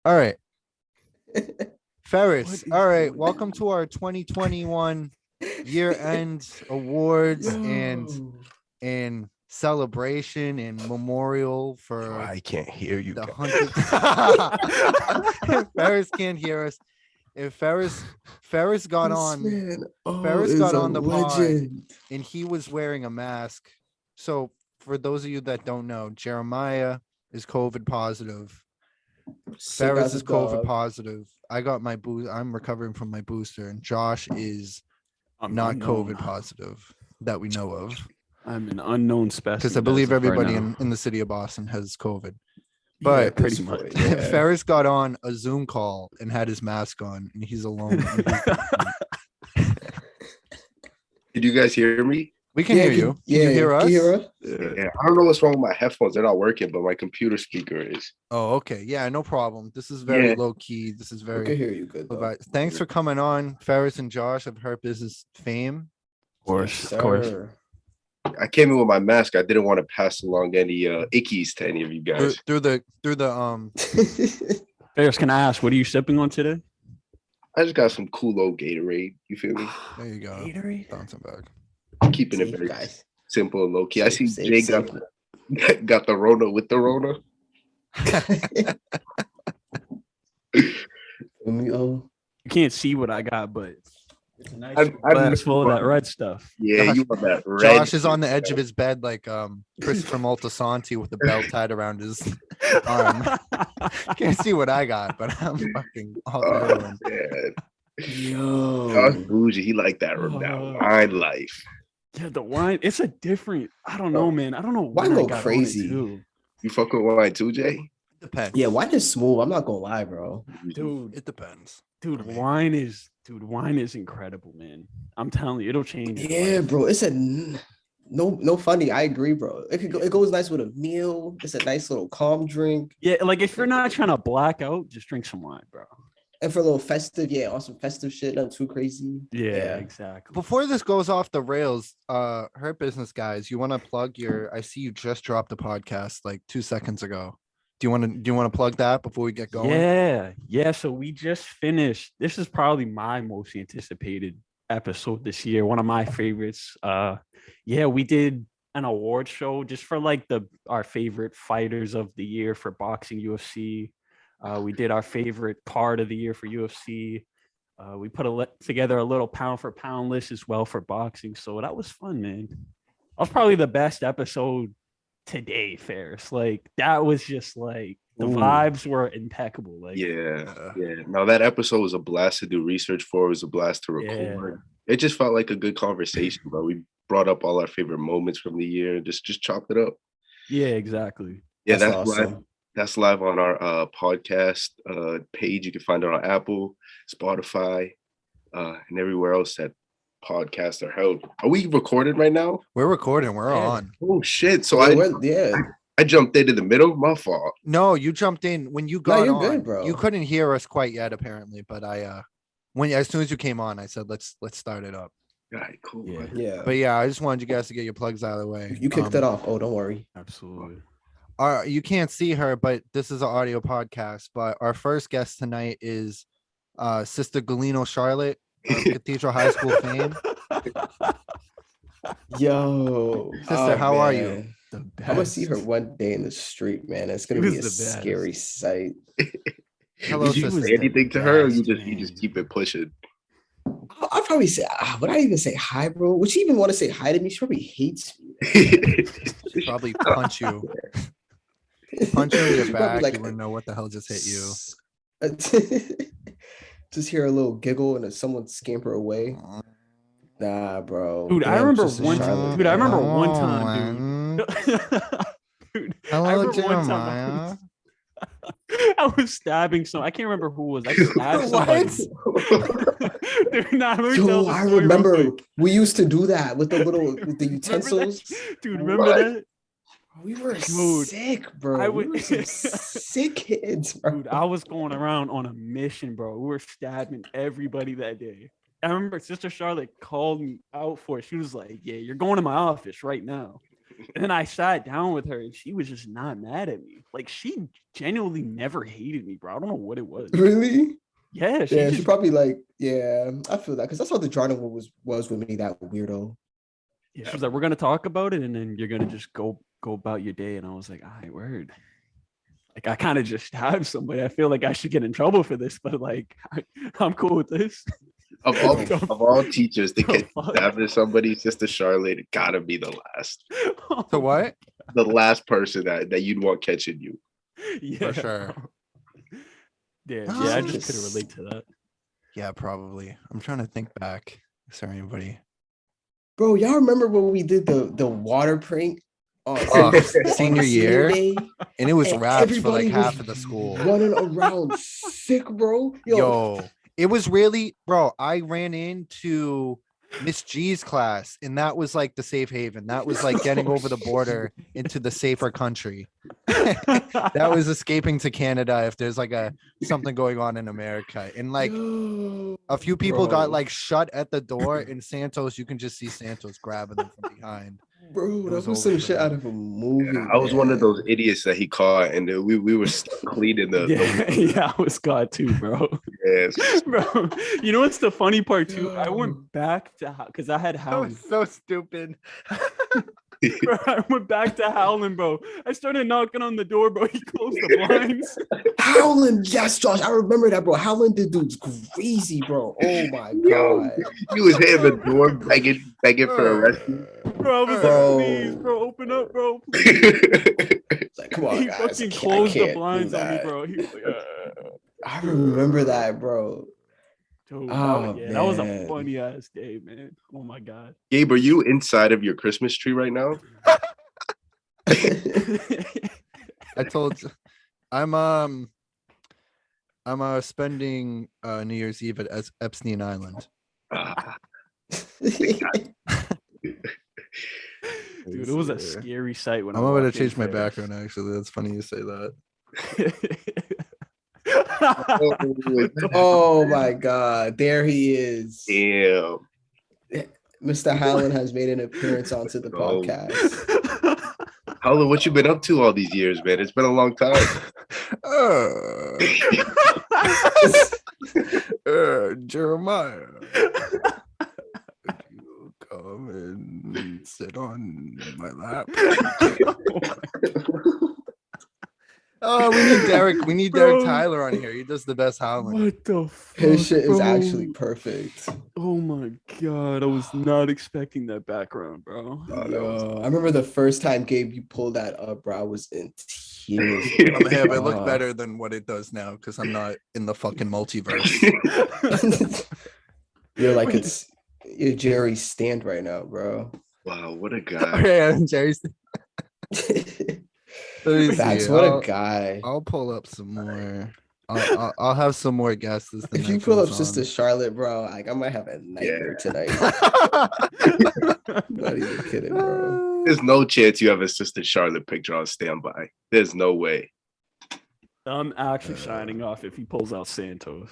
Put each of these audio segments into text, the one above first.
All right. Ferris. All right. Welcome to our 2021 year-end awards and celebration and memorial for I can't hear you the guys. 100th. Ferris can't hear us. If Ferris got on the pod and he was wearing a mask. So for those of you that don't know, Jeremiah is COVID positive. Ferris is COVID positive. I got my boost. I'm recovering from my booster, and Josh is not COVID positive that we know of. I'm an unknown specimen. Because I believe everybody in the city of Boston has COVID. But yeah, pretty much. Ferris got on a Zoom call and had his mask on, and he's alone. Did you guys hear me? We can hear you. Can you hear us? Yeah. I don't know what's wrong with my headphones. They're not working, but my computer speaker is. Oh, okay. Yeah, no problem. This is very low key. This is very. I can hear you good. Thanks for coming on, Ferris and Josh of Hurt Business fame. Of course. I came in with my mask. I didn't want to pass along any ickies to any of you guys. Through the Ferris, can I ask, what are you sipping on today? I just got some cool old Gatorade. You feel me? There you go. Gatorade. Bouncing back. Keeping it very simple and low key. I see Jay got the Rona with the Rona. You can't see what I got, but it's a nice glass full of that red stuff. Yeah, you want that red. Josh is on the edge of his bed like Christopher Moltisanti with the belt tied around his arm. Can't see what I got, but I'm fucking all over. Yo, Josh bougie. He like that wine life. Yeah, the wine. It's a different. I don't know, man. I don't know. Wine go crazy. You fuck with wine too, Jay? Depends. Yeah, wine is smooth. I'm not gonna lie, bro. Dude, it depends. Dude, wine is incredible, man. I'm telling you, it'll change. Yeah, bro. It's a no funny. I agree, bro. It goes nice with a meal. It's a nice little calm drink. Yeah, like if you're not trying to black out, just drink some wine, bro. And for a little festive, on some festive shit, not too crazy. Yeah, exactly. Before this goes off the rails, Hurt Business guys, you want to plug your? I see you just dropped a podcast like 2 seconds ago. Do you want to plug that before we get going? Yeah. So we just finished. This is probably my most anticipated episode this year. One of my favorites. We did an award show just for like our favorite fighters of the year for boxing, UFC. We did our favorite card of the year for UFC. We put together a little pound for pound list as well for boxing. So that was fun, man. That was probably the best episode today, Ferris. Like that was just like the vibes were impeccable. Like No, that episode was a blast to do research for. It was a blast to record. It just felt like a good conversation, bro. We brought up all our favorite moments from the year and just chopped it up. Yeah, exactly. Yeah, that's awesome. That's live on our podcast page. You can find it on Apple, Spotify, and everywhere else that podcasts are held. Are we recording right now? We're recording. We're on. Oh shit! So I jumped in the middle. My fault. No, you jumped in when you got on. Good, bro. You couldn't hear us quite yet, apparently. But as soon as you came on, I said let's start it up. All right, cool. Yeah. But yeah, I just wanted you guys to get your plugs out of the way. You kicked it off. Oh, don't worry. Absolutely. You can't see her, but this is an audio podcast. But our first guest tonight is Sister Galeno Charlotte of Cathedral High School fame. Yo, sister, how are you? I'm gonna see her one day in the street, man. It's gonna be a scary sight. Hello, Did you say anything to her, or you just keep it pushing? I'd probably say, would I even say hi, bro? Would she even want to say hi to me? She probably hates me. She'd probably punch you. Punch you in your back. Like, you wouldn't know what the hell just hit you. Just hear a little giggle and someone scamper away. Nah, bro. Dude, I remember one time. Dude, I remember one time, dude. Dude, hello, Jeremiah. I was stabbing someone. I can't remember who it was. I stabbed somebody. Dude, I remember we used to do that with the utensils. Dude, remember that? We were sick, bro. We were some sick kids, bro. Dude, I was going around on a mission, bro. We were stabbing everybody that day. I remember Sister Charlotte called me out for it. She was like, "Yeah, you're going to my office right now." And then I sat down with her and she was just not mad at me. Like she genuinely never hated me, bro. I don't know what it was. Really? Yeah, She probably like, yeah, I feel that because that's what the Jordan was with me, that weirdo. Yeah, she was like, we're gonna talk about it and then you're gonna just go about your day. And I was like, all right, word. Like I kind of just stabbed somebody. I feel like I should get in trouble for this, but like I'm cool with this. Of all teachers to get stabbed at somebody, Sister Charlotte gotta be the last. So what? The last person that you'd want catching you. Yeah, For sure. Yeah, I just couldn't relate to that. Yeah, probably. I'm trying to think back. Is there anybody? Bro, y'all remember when we did the water prank on senior year? day? And it was And wraps for like everybody half was of the school. running around sick, bro. Yo, it was really, bro. I ran into Miss G's class, and that was like the safe haven. That was like getting over the border into the safer country. That was escaping to Canada if there's like something going on in America. And like a few people got like shut at the door. In Santos, you can just see Santos grabbing them from behind. Bro, that was some shit out of a movie. Yeah, I was one of those idiots that he caught, and we were cleaning the. Yeah, I was caught too, bro. Yes, bro. You know what's the funny part too? I went back to because I had That Howland. was so stupid. Bro, I went back to Howland, bro. I started knocking on the door, bro. He closed the blinds. Howland, yes, Josh, I remember that, bro. Howland, the dude's crazy, bro. Oh my god, he was hitting the door, begging for a rescue. Bro, I was like, please, bro, open up, bro. Please. Like, come on, He guys. fucking closed the blinds on me, bro. He was like, I remember that, bro. Dude, Oh, that was a man. funny ass day, man. Oh my god. Gabe, are you inside of your Christmas tree right now? I told you, I'm spending New Year's Eve at Epstein Island. Dude, it was a scary sight when I'm about to change my background. Actually, that's funny you say that. Oh my god, there he is. Damn. Mr. Howland has made an appearance onto the podcast. Howland, what you been up to all these years, man? It's been a long time. Jeremiah, you come and sit on my lap. Oh, we need Derek. We need Derek Tyler on here. He does the best Howland. What the fuck? His shit is bro? actually perfect. Oh my god, I was not expecting that background, bro. Yo, I remember the first time, Gabe, you pulled that up, bro. I was in tears. I'm gonna have it look better than what it does now because I'm not in the fucking multiverse. You're like you're Jerry's stand right now, bro. Wow, what a guy. Yeah, Jerry's. That's what a guy. I'll pull up some more. I'll have some more guests. If you pull up Sister Charlotte, bro, like I might have a nightmare tonight. Not even kidding, bro. There's no chance you have a Sister Charlotte picture on standby. There's no way. I'm actually signing off if he pulls out Santos.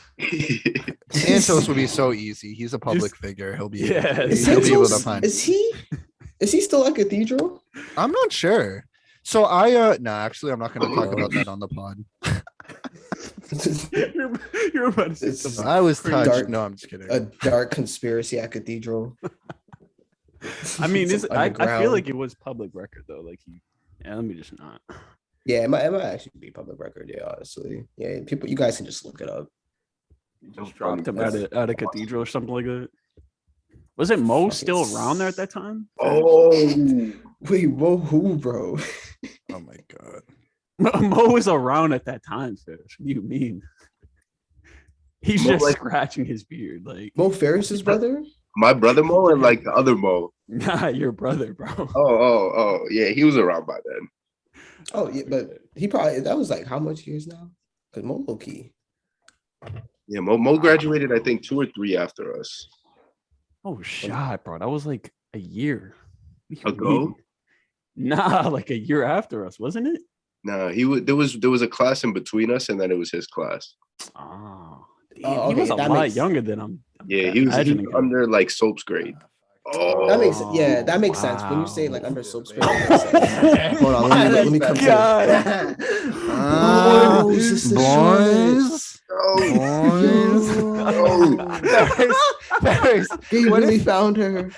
Santos would be so easy. He's a public figure. He'll be Santos, he'll be able to find. Is he still at Cathedral? I'm not sure. So actually I'm not gonna talk about that on the pod. You're about to say something. I was touched. Dark, no, I'm just kidding. A dark conspiracy at Cathedral. I mean, I feel like it was public record though. Like let me just not. Yeah, it might actually be public record. Yeah, honestly. Yeah, you guys can just look it up. Just dropped him at a cathedral or something like that. Was it Mo still around there at that time? Oh, wait, Mo who, bro? Oh my god. Mo was around at that time, Fish. What do you mean? He's Mo, just like, scratching his beard, like Mo Ferris's brother. My brother Mo and like the other Mo. Nah, your brother, bro. Oh, yeah, he was around by then. Oh yeah, but that was like how much years now? Because Mo low key. Yeah, Mo graduated I think 2 or 3 after us. Oh shot, bro. That was like a year ago. Nah, like a year after us, wasn't it? Nah, there was a class in between us, and then it was his class. Oh, Oh, he was a lot younger than him. Yeah, he was under like Soap's grade. Oh, That makes that makes sense. When you say like wow. under soap spray, that makes sense. Hold on, let me come God. to Oh, Sister Charlotte. boys. oh, Boys. Ferris, Gabe what really if, found her.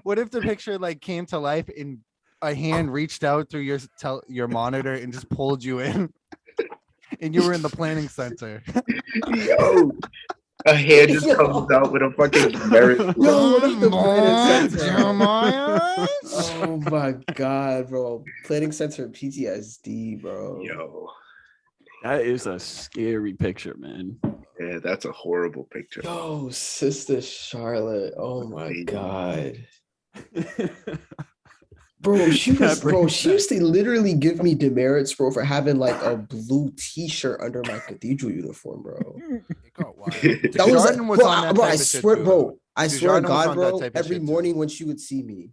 what if the picture like came to life and a hand reached out through your monitor and just pulled you in and you were in the planning center? yo. A hand just comes out with a fucking merit. Yo, what if the planning center? Jeremiah? Oh my god, bro. Planning center PTSD, bro. Yo, That is a scary picture, man. yeah, that's a horrible picture. Yo, Sister Charlotte. Oh my Amazing. god. Bro, she used to literally give me demerits, bro, for having like a blue t-shirt under my cathedral uniform, bro. It got wild. That was like, Jordan bro, on that bro, type I of shit swear, too. bro. I swear to Jordan was God, on that bro, type of every shit too. morning when she would see me.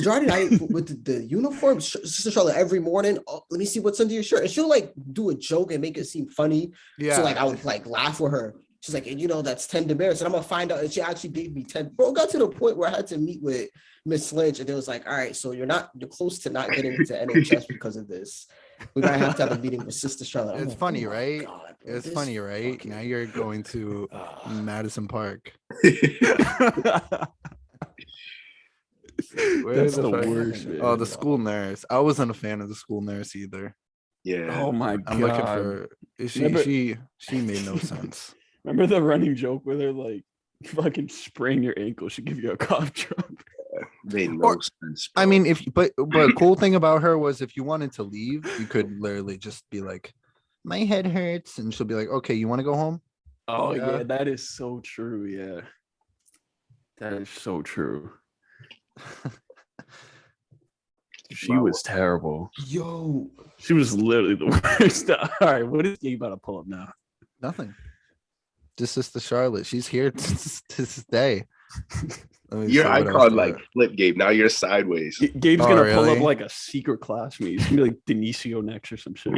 Jordan, I with the uniform, Sister Charlotte, every morning, oh, let me see what's under your shirt. And she'll like do a joke and make it seem funny. Yeah. So like I would like laugh with her. She's like, and you know, that's 10 demerits. And I'm gonna find out. And she actually gave me 10. Bro, it got to the point where I had to meet with Miss Lynch, and it was like, all right, so you're close to not getting into NHS because of this. We might have to have a meeting with Sister Charlotte. I'm It's like, funny, oh my right? God, bro, It's this funny, right? fucking- Now you're going to Madison Park. Where That's the the fuck- worst. Oh, Man. the school nurse. I wasn't a fan of the school nurse either. Yeah. Oh my I'm god. looking for Remember- she made no sense. Remember the running joke where they're like, fucking sprain your ankle, should give you a cough drop. Made no Or- sense. I bro. mean, but cool thing about her was if you wanted to leave, you could literally just be like, my head hurts, and she'll be like, okay, you want to go home? Oh Yeah. yeah, that is so true. Yeah. That is so true. She was terrible. Yo, She was literally the worst. All right, what is you about to pull up now? Nothing. Just Sister Charlotte. She's here to stay. Let me your see what else icon do like I- flip Gabe. Now you're sideways. Gabe's Oh, gonna pull really? up like a secret classmate. He's gonna be like Denisio next or some shit.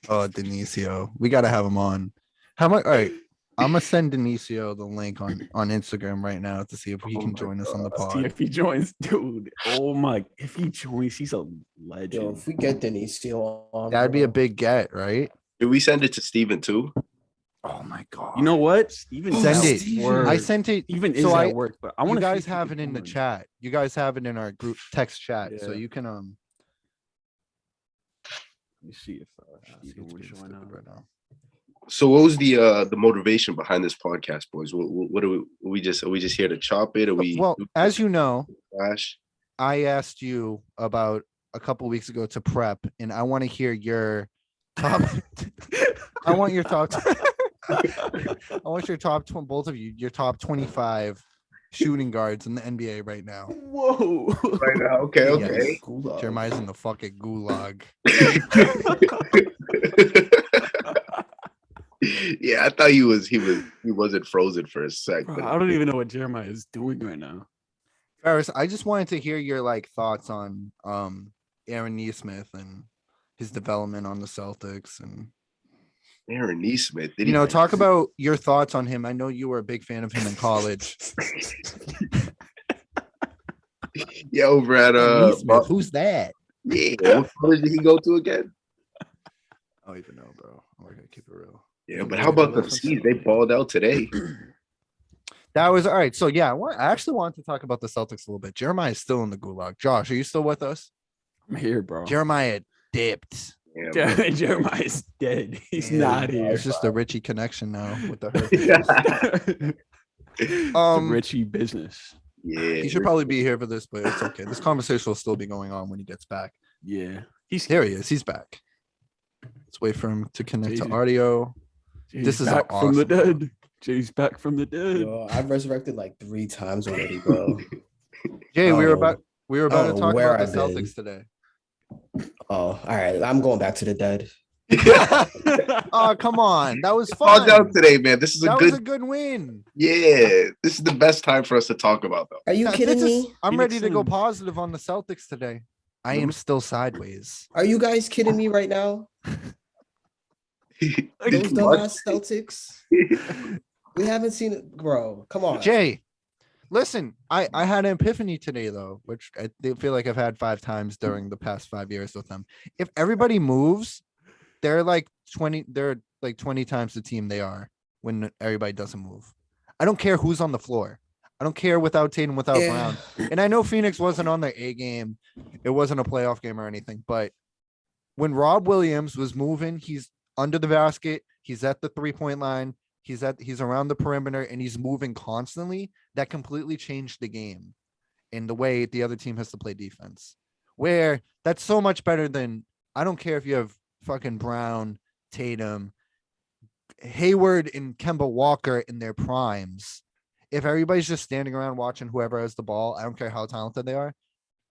Oh, Denisio. We gotta have him on. How much? All right. I'm gonna send Denisio the link on Instagram right now to see if he Oh can my join us on the See pod. if he joins, dude. Oh my! If he joins, he's a legend. yo, if we get Denisio on, That'd be a bro. big get, right? Did we send it to Steven too? Oh my god. You know what? Steven Send is it. at Steven. work. I sent it. Even is so at work, but I You want to. guys have it in the chat. You guys have it in our group text chat, so Yeah. you can Let me see if see, Steven it's would being join stupid up. right now. So what was the motivation behind this podcast, boys? What are we just here to chop it? Are we Well, as you know, Flash? I asked you about a couple weeks ago to prep, and I want to hear your top. I want your top. I want your top both of you, your top 25 shooting guards in the NBA right now. Whoa! Right now, okay, Yes. okay. Jeremiah's in the fucking gulag. Yeah, I thought he wasn't frozen for a sec. Bro, but I don't even know what Jeremiah is doing right now. Ferris, I just wanted to hear your like thoughts on Aaron Nesmith and his development on the Celtics, and Aaron Nesmith. you know, talk about your thoughts on him. I know you were a big fan of him in college. Yeah, over at Nesmith, who's that? yeah, what college did he go to again? I don't even know, bro. We're gonna keep it real. Yeah, but how about the C's? They balled out today. That was all right. So yeah, I actually wanted to talk about the Celtics a little bit. Jeremiah is still in the gulag. Josh, are you still with us? I'm here, bro. Jeremiah dipped. Yeah, man. Jeremiah's dead. He's Yeah, not here. It's just a Richie connection now with the hurt. Some Richie business. Yeah, He should probably be here for this, but it's okay. This conversation will still be going on when he gets back. Yeah, he's There he is. He's back. Let's wait for him to connect to Jay- audio. This is back from the awesome. dead. Jay's back from the dead. Yo, I've resurrected like 3 times already, bro. Jay, we were Oh. about to Oh, talk where about the I've been. Celtics today. Oh, all right. I'm going back to the dead. Oh, come on. That was balled fun. out today, man. This is a That good. was a good win. Yeah, this is the best time for us to talk about them. Are you Yeah, kidding me? I'm Phoenix ready to go Suns. positive on the Celtics today. I am still sideways. Are you guys kidding me right now? Those dumbass Celtics. We haven't seen it, bro. Come on. Jay, Listen, I had an epiphany today though, which I feel like I've had 5 times during the past 5 years with them. If everybody moves, they're like 20. They're like 20 times the team they are when everybody doesn't move. I don't care who's on the floor. I don't care without Tatum, without Brown. And I know Phoenix wasn't on their A game. It wasn't a playoff game or anything. But when Rob Williams was moving, he's under the basket. He's at the 3-point line. He's around the perimeter and he's moving constantly. That completely changed the game in the way the other team has to play defense. Where that's so much better than, I don't care if you have fucking Brown, Tatum, Hayward, and Kemba Walker in their primes. If everybody's just standing around watching whoever has the ball, I don't care how talented they are.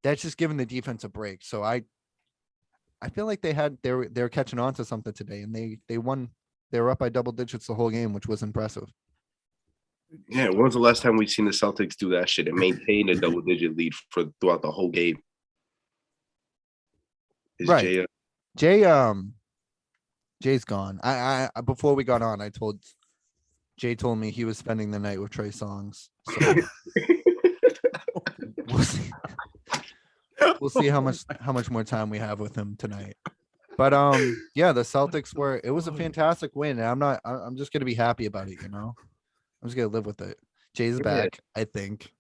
That's just giving the defense a break. So I feel like they were catching on to something today, and they won. They were up by double digits the whole game, which was impressive. Yeah, when was the last time we seen the Celtics do that shit and maintain a double-digit lead throughout the whole game? Is right. Jay's gone. I before we got on, Jay told me he was spending the night with Trey Songz. So we'll see how much more time we have with him tonight. But yeah, the Celtics it was a fantastic win. And I'm just gonna be happy about it, you know. I'm just gonna live with it. Jay's back, I think.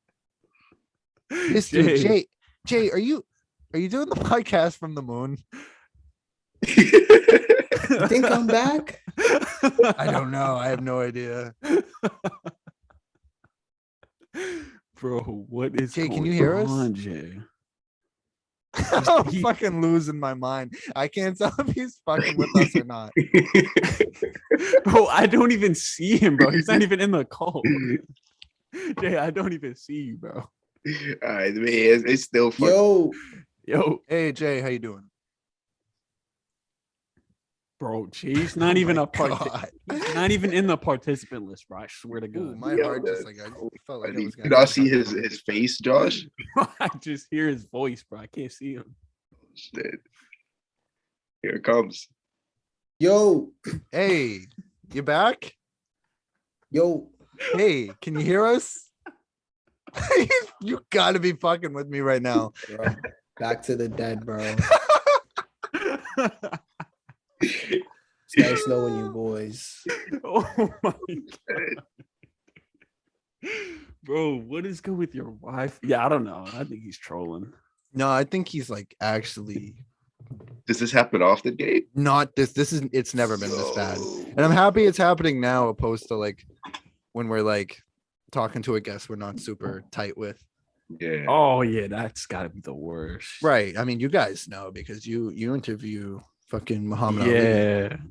Jay, are you doing the podcast from the moon? You think I'm back? I don't know. I have no idea. Bro, what is Jay, can you hear us? Jay? I'm fucking losing my mind. I can't tell if he's fucking with us or not. Bro, I don't even see him, bro. He's not even in the call. Jay, I don't even see you, bro. All right, man. It's still fun. Yo. Hey, Jay, how you doing? Bro, Jay's not even he's not even in the participant list, bro. I swear to God. Ooh, my heart just like I felt like it was gonna. Did I see his face, Josh? I just hear his voice, bro. I can't see him. Shit. Here it comes. Yo. Hey, you back? Yo. Hey, can you hear us? You gotta be fucking with me right now. Bro, back to the dead, bro. It's nice knowing you boys. Oh my God. Bro, what is good with your wife? Yeah, I don't know. I think he's trolling. No, I think he's like actually. Does this happen often, Gabe? Not this. It's never been this bad. And I'm happy it's happening now, opposed to like when we're like talking to a guest we're not super tight with. Yeah. Oh yeah, that's gotta be the worst. Right. I mean, you guys know because you interview fucking Muhammad Ali.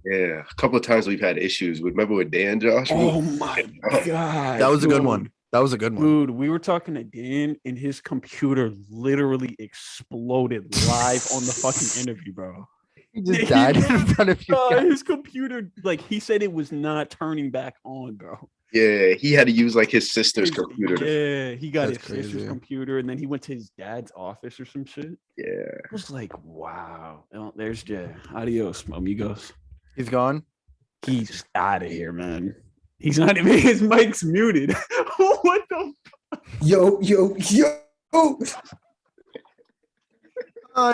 Yeah. A couple of times we've had issues. Remember with Dan, Josh? Oh my God. That was a good one. That was a good one. Dude, we were talking to Dan and his computer literally exploded live on the fucking interview, bro. He just died in front of you. His computer, like he said it was not turning back on, bro. Yeah, he had to use like his sister's computer. Yeah, he got his crazy. sister's computer and then he went to his dad's office or some shit. Yeah. I was like, wow. Oh, there's Jay. Adios, amigos. He's gone. He's out of here, man. He's not even, his mic's muted. What the Yo.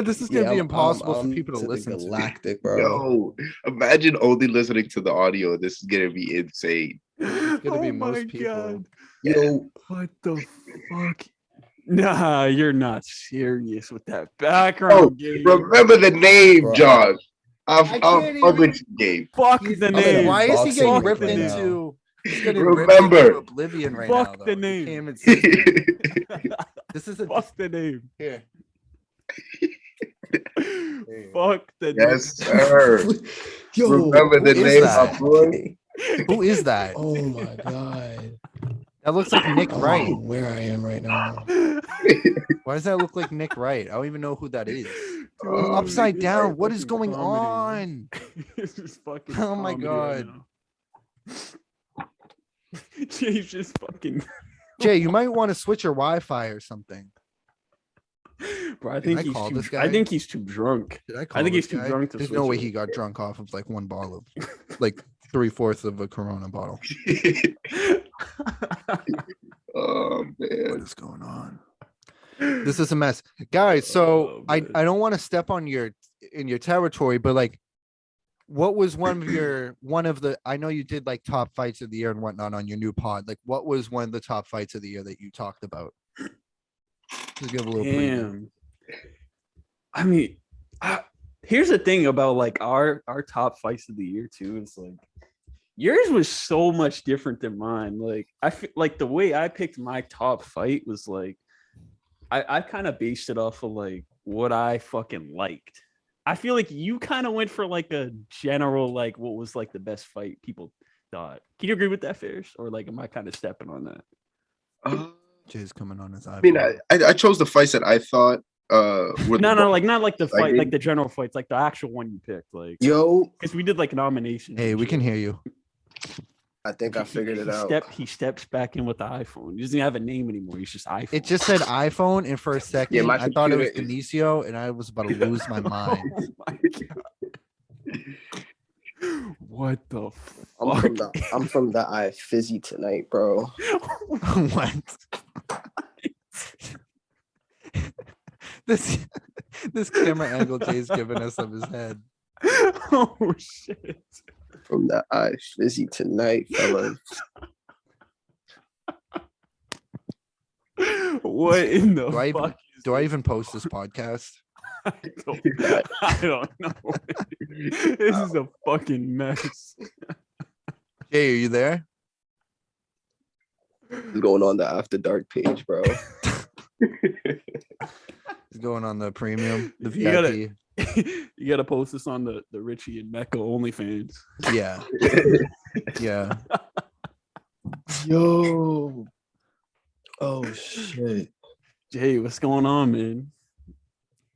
This is gonna be impossible for people to listen to. Galactic, bro. Yo, imagine only listening to the audio. This is gonna be insane. It's gonna be most people. God. Yo, What the fuck? Nah, you're not serious with that background game. Remember the name, Bro. Josh. I'll can't fuck even- with you, Gabe. Fuck the name. Why is he getting Fuck ripped the name. into? He's getting Remember. ripped into oblivion right Fuck now. the though. name. You can't even say it. This is a Fuck the name. here. Fuck the Yes, sir. yo, Remember the who is name, that? my boy. Who is that? Oh my God. That looks like Nick Oh, Wright. where I am right now. Why does that look like Nick Wright? I don't even know who that is. Oh, Upside it's down. like What is fucking going comedy. on? This is fucking Oh my comedy God. right now. Jay's just fucking. Jay, you might want to switch your Wi-Fi or something. Bro, I think I he's call too. this guy? I think he's too drunk. Did I call I think this he's too guy? drunk to There's switch no way it. he got drunk off of like one bottle of like 3/4 of a Corona bottle. Oh What man. is going on? This is a mess, guys. So I don't want to step on your territory, but like, what was one of the I know you did like top fights of the year and whatnot on your new pod. Like, what was one of the top fights of the year that you talked about? Just give a little preview. Damn. I mean, here's the thing about like our top fights of the year too. It's like yours was so much different than mine. Like I feel like the way I picked my top fight was like I kind of based it off of like what I fucking liked. I feel like you kind of went for like a general like what was like the best fight people thought. Can you agree with that, Ferris? Or like am I kind of stepping on that? Jay's coming on his iPhone. I mean, I chose the fights that I thought were No, like not like the fight, mean- like the general fights, like the actual one you picked, like because we did like nominations. Hey, and we shit. can hear you. I think I figured it out. He steps back in with the iPhone. He doesn't have a name anymore. He's just iPhone. It just said iPhone, and for a second, my I thought it was computer Denisio, and I was about to lose my mind. Oh my God. What the I'm from the I fizzy tonight, bro. What? This camera angle Jay's giving us of his head. Oh shit. From the I fizzy tonight, fellas. What in the Do I fuck? Do I even post this podcast? I don't know. This is a fucking mess. Jay, are you there? It's going on the After Dark page, bro. It's going on the premium, the You gotta- VIP. You gotta post this on the Richi and Meko OnlyFans. Yeah. Yeah. Yo. Oh shit. Jay, what's going on, man?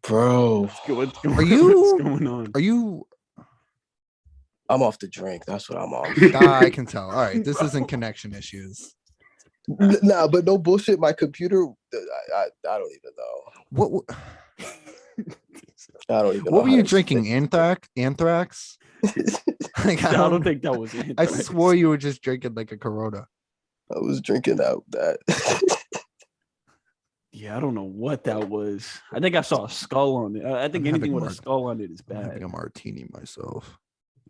Bro. What's going, Are you- what's going on? Are you? I'm off the drink. That's what I'm off. I can tell. All right. This isn't connection issues. Nah, but no bullshit. My computer, I don't even know. What I don't even know. What were how you to drinking? Anthrax? Like, I don't think that was it. I swore you were just drinking like a Corona. I was drinking out that. Yeah, I don't know what that was. I think I saw a skull on it. I think I'm anything having with a more- skull on it is I'm having bad. a martini myself.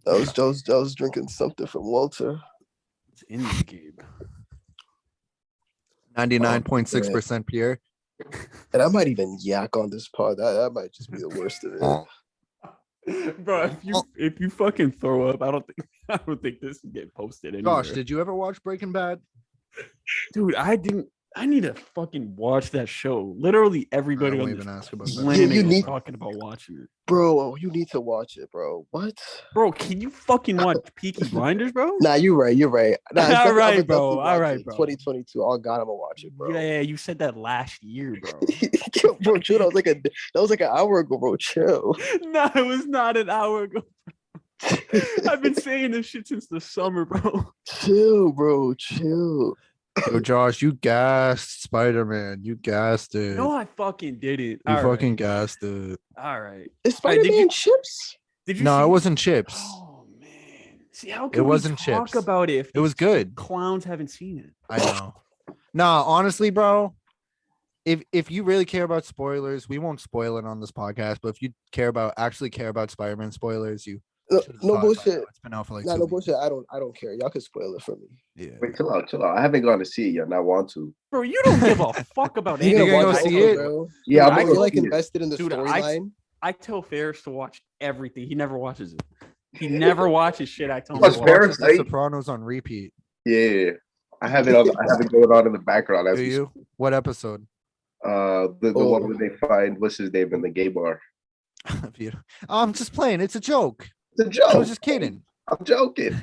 I was drinking something from Walter. It's in the game. 99.6% pure. And I might even yak on this pod. That might just be the worst of it. Bro, if you fucking throw up, I don't think this is getting posted anywhere. Josh, did you ever watch Breaking Bad? Dude, I didn't. I need to fucking watch that show. Literally everybody I on won't this even ask about planet You is need- talking about watching it. Bro, you need to watch it, bro. What? Bro, can you fucking watch Peaky Blinders, bro? Nah, you're right. Nah, it's All definitely- right, I'ma bro. definitely All watch right, it. bro. 2022. Oh God, I'm gonna watch it, bro. Yeah, you said that last year, bro. Yo, bro, chill. That was like an hour ago, bro. Chill. No, it was not an hour ago. I've been saying this shit since the summer, bro. Chill, bro. Chill. Yo, Josh, you gassed Spider-Man. You gassed it. No, I fucking did it. You All fucking right. gassed it. All right. Is All right, did Spider-Man you- chips? Did you No, see it wasn't chips. Oh man. See, how can wasn't we talk chips. about it if It was these good. clowns haven't seen it? I know. Nah, honestly, bro. If you really care about spoilers, we won't spoil it on this podcast. But if you actually care about Spider-Man spoilers, you should've No saw it by bullshit. now. It's been out for like Nah, 2 no weeks. bullshit. I don't care. Y'all can spoil it for me. Yeah. Wait, chill out. I haven't gone to see it yet, and I want to. Bro, you don't give a fuck about You anything. gonna watch go see over, it? bro? Yeah, Dude, I'm I You're gonna like see it. invested in the Dude, storyline. I tell Ferris to watch everything. He never watches it. He never watches shit. I tell him Watch to Watch watch. Ferris? The Parasite? Sopranos on repeat. Yeah, I have it on. I have it going on in the background as Do we you? What episode? the Oh. one where they find what's his name in the gay bar. I'm just playing. It's a joke. It's a joke. I was just kidding. I'm joking.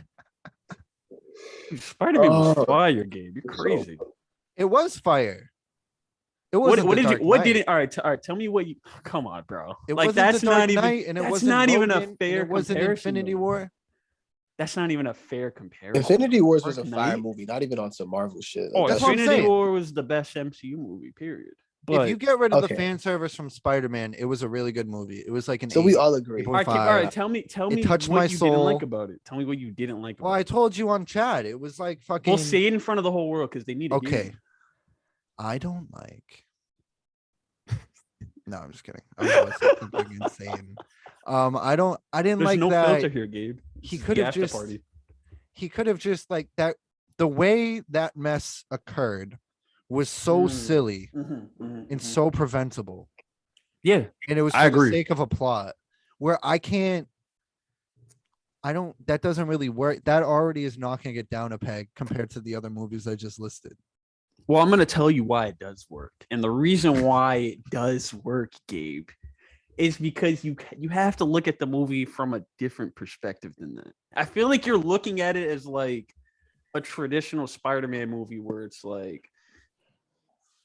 Spider-Man was Oh. fire, Gabe. You're crazy. It was fire. It What wasn't. did The you? Dark What did Knight. it? All right. Tell me what you. Come on, bro. It Like wasn't that's the Dark not even. Knight, and it That's wasn't not even a Logan, and fair it wasn't comparison. Infinity though. War. That's not even a fair comparison. Infinity Wars was a Dark fire Knight? movie, not even on some Marvel shit. Oh, That's what I'm Infinity saying. War was the best MCU movie. Period. But If you get rid of okay. the fan service from Spider-Man, it was a really good movie. It was like an. So we 8. all agree. People- all right, all right, tell me It touched what my you didn't like soul. about it. Tell me what you didn't like. Well, About I told you on chat. It was like fucking. We'll say it in front of the whole world because they need to hear Okay. it. I don't like. No, I'm just kidding. I was about to say something insane. I didn't There's like no that. filter here, Gabe. He This is could the have after just. party. He could have just like that. The way that mess occurred was so silly and so preventable. Yeah, And it was I for the agree. sake of a plot where that doesn't really work. That already is knocking it down a peg compared to the other movies I just listed. Well, I'm going to tell you why it does work. And the reason why it does work, Gabe, is because you have to look at the movie from a different perspective than that. I feel like you're looking at it as like a traditional Spider-Man movie where it's like,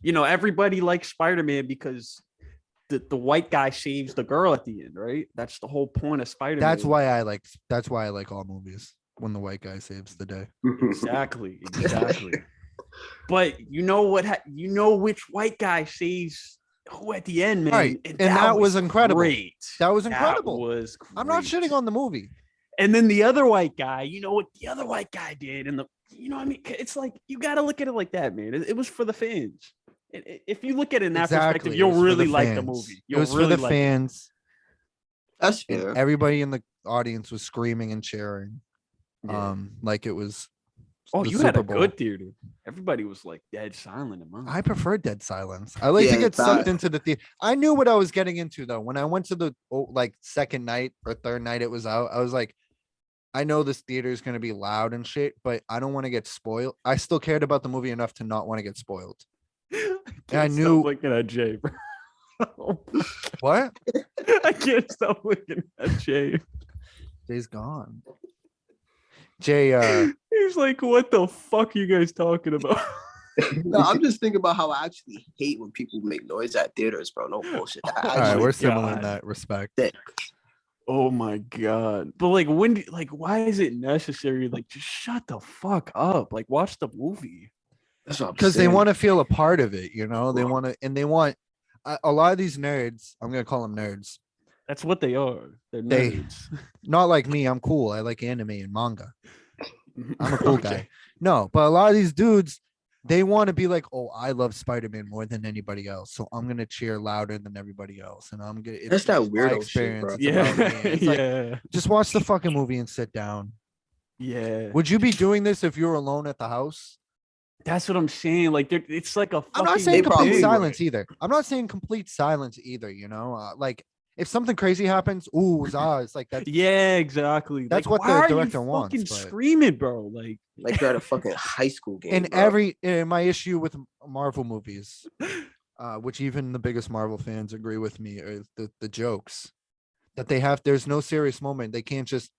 everybody likes Spider-Man because the white guy saves the girl at the end, right? That's the whole point of Spider-Man. That's why I like all movies when the white guy saves the day. Exactly. But you know what? Which white guy saves who at the end, man? Right. And that was incredible. Great. That was incredible. I'm not Great. shitting on the movie. And then the other white guy, you know what the other white guy did, and what I mean? It's like you got to look at it like that, man. It was for the fans. If you look at it in that perspective, It you'll was for really the like the fans. movie. It was for the fans. That's And fair. everybody in the audience was screaming and cheering. Yeah. Like it was. Oh, the you had a Super Bowl. good theater. Everybody was like dead silent in mine. I prefer dead silence. I like to get sucked into the theater. I knew what I was getting into though. When I went to the second night or third night it was out, I was like, I know this theater is going to be loud and shit, but I don't want to get spoiled. I still cared about the movie enough to not want to get spoiled. And I knew looking at Jay, bro. what? I can't stop looking at Jay. Jay's gone. Jay, He's like, what the fuck are you guys talking about? No, I'm just thinking about how I actually hate when people make noise at theaters, bro. No bullshit. all right, we're similar in God. that respect. Oh my god! But why is it necessary? Like, just shut the fuck up. Like, watch the movie. That's what I'm Because they saying. want to feel a part of it, They want to, and they want a lot of these nerds. I'm gonna call them nerds. That's what they are. They're They- nerds. Not like me. I'm cool. I like anime and manga. I'm a cool Okay. guy. No, but a lot of these dudes, they want to be like, oh, I love Spider-Man more than anybody else, so I'm gonna cheer louder than everybody else, and I'm gonna. That's that it's my weirdo shit, experience. bro. It's about me. Yeah, It's like, yeah, just watch the fucking movie and sit down. yeah. Would you be doing this if you were alone at the house? That's what I'm saying. Like, it's like a. I'm not fucking saying They probably complete would. silence either. I'm not saying complete silence either. Like if something crazy happens, ooh, zah, it's like that. Yeah, exactly. That's Like, what why the are you director wants, fucking but- screaming, bro. Like you're at a fucking high school game. And bro. my issue with Marvel movies, which even the biggest Marvel fans agree with me, are the jokes that they have. There's no serious moment. They can't just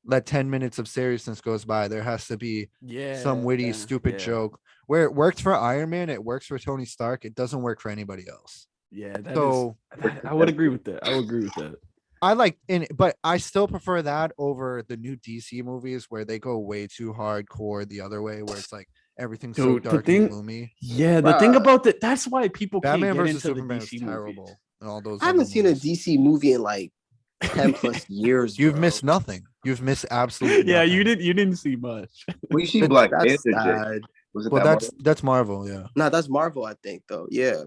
let 10 minutes of seriousness goes by. There has to be some witty, stupid joke. Where it worked for Iron Man, it works for Tony Stark. It doesn't work for anybody else. Yeah, So I would agree with that. I would agree with that. but I still prefer that over the new DC movies where they go way too hardcore the other way, where it's like everything's so Dude, the dark thing- and gloomy. Yeah, the thing about that, that's why people Batman can't get versus into Superman the is DC terrible. movies. And all those. I haven't other seen a movies. DC movie in like 10 plus years. You've bro. missed nothing. You've missed absolutely. Yeah, nothing. you didn't see much. We see Black That's Panther. Jay. sad. Was it Well, that that's Marvel. Yeah. Nah, that's Marvel, I think, though. Yeah.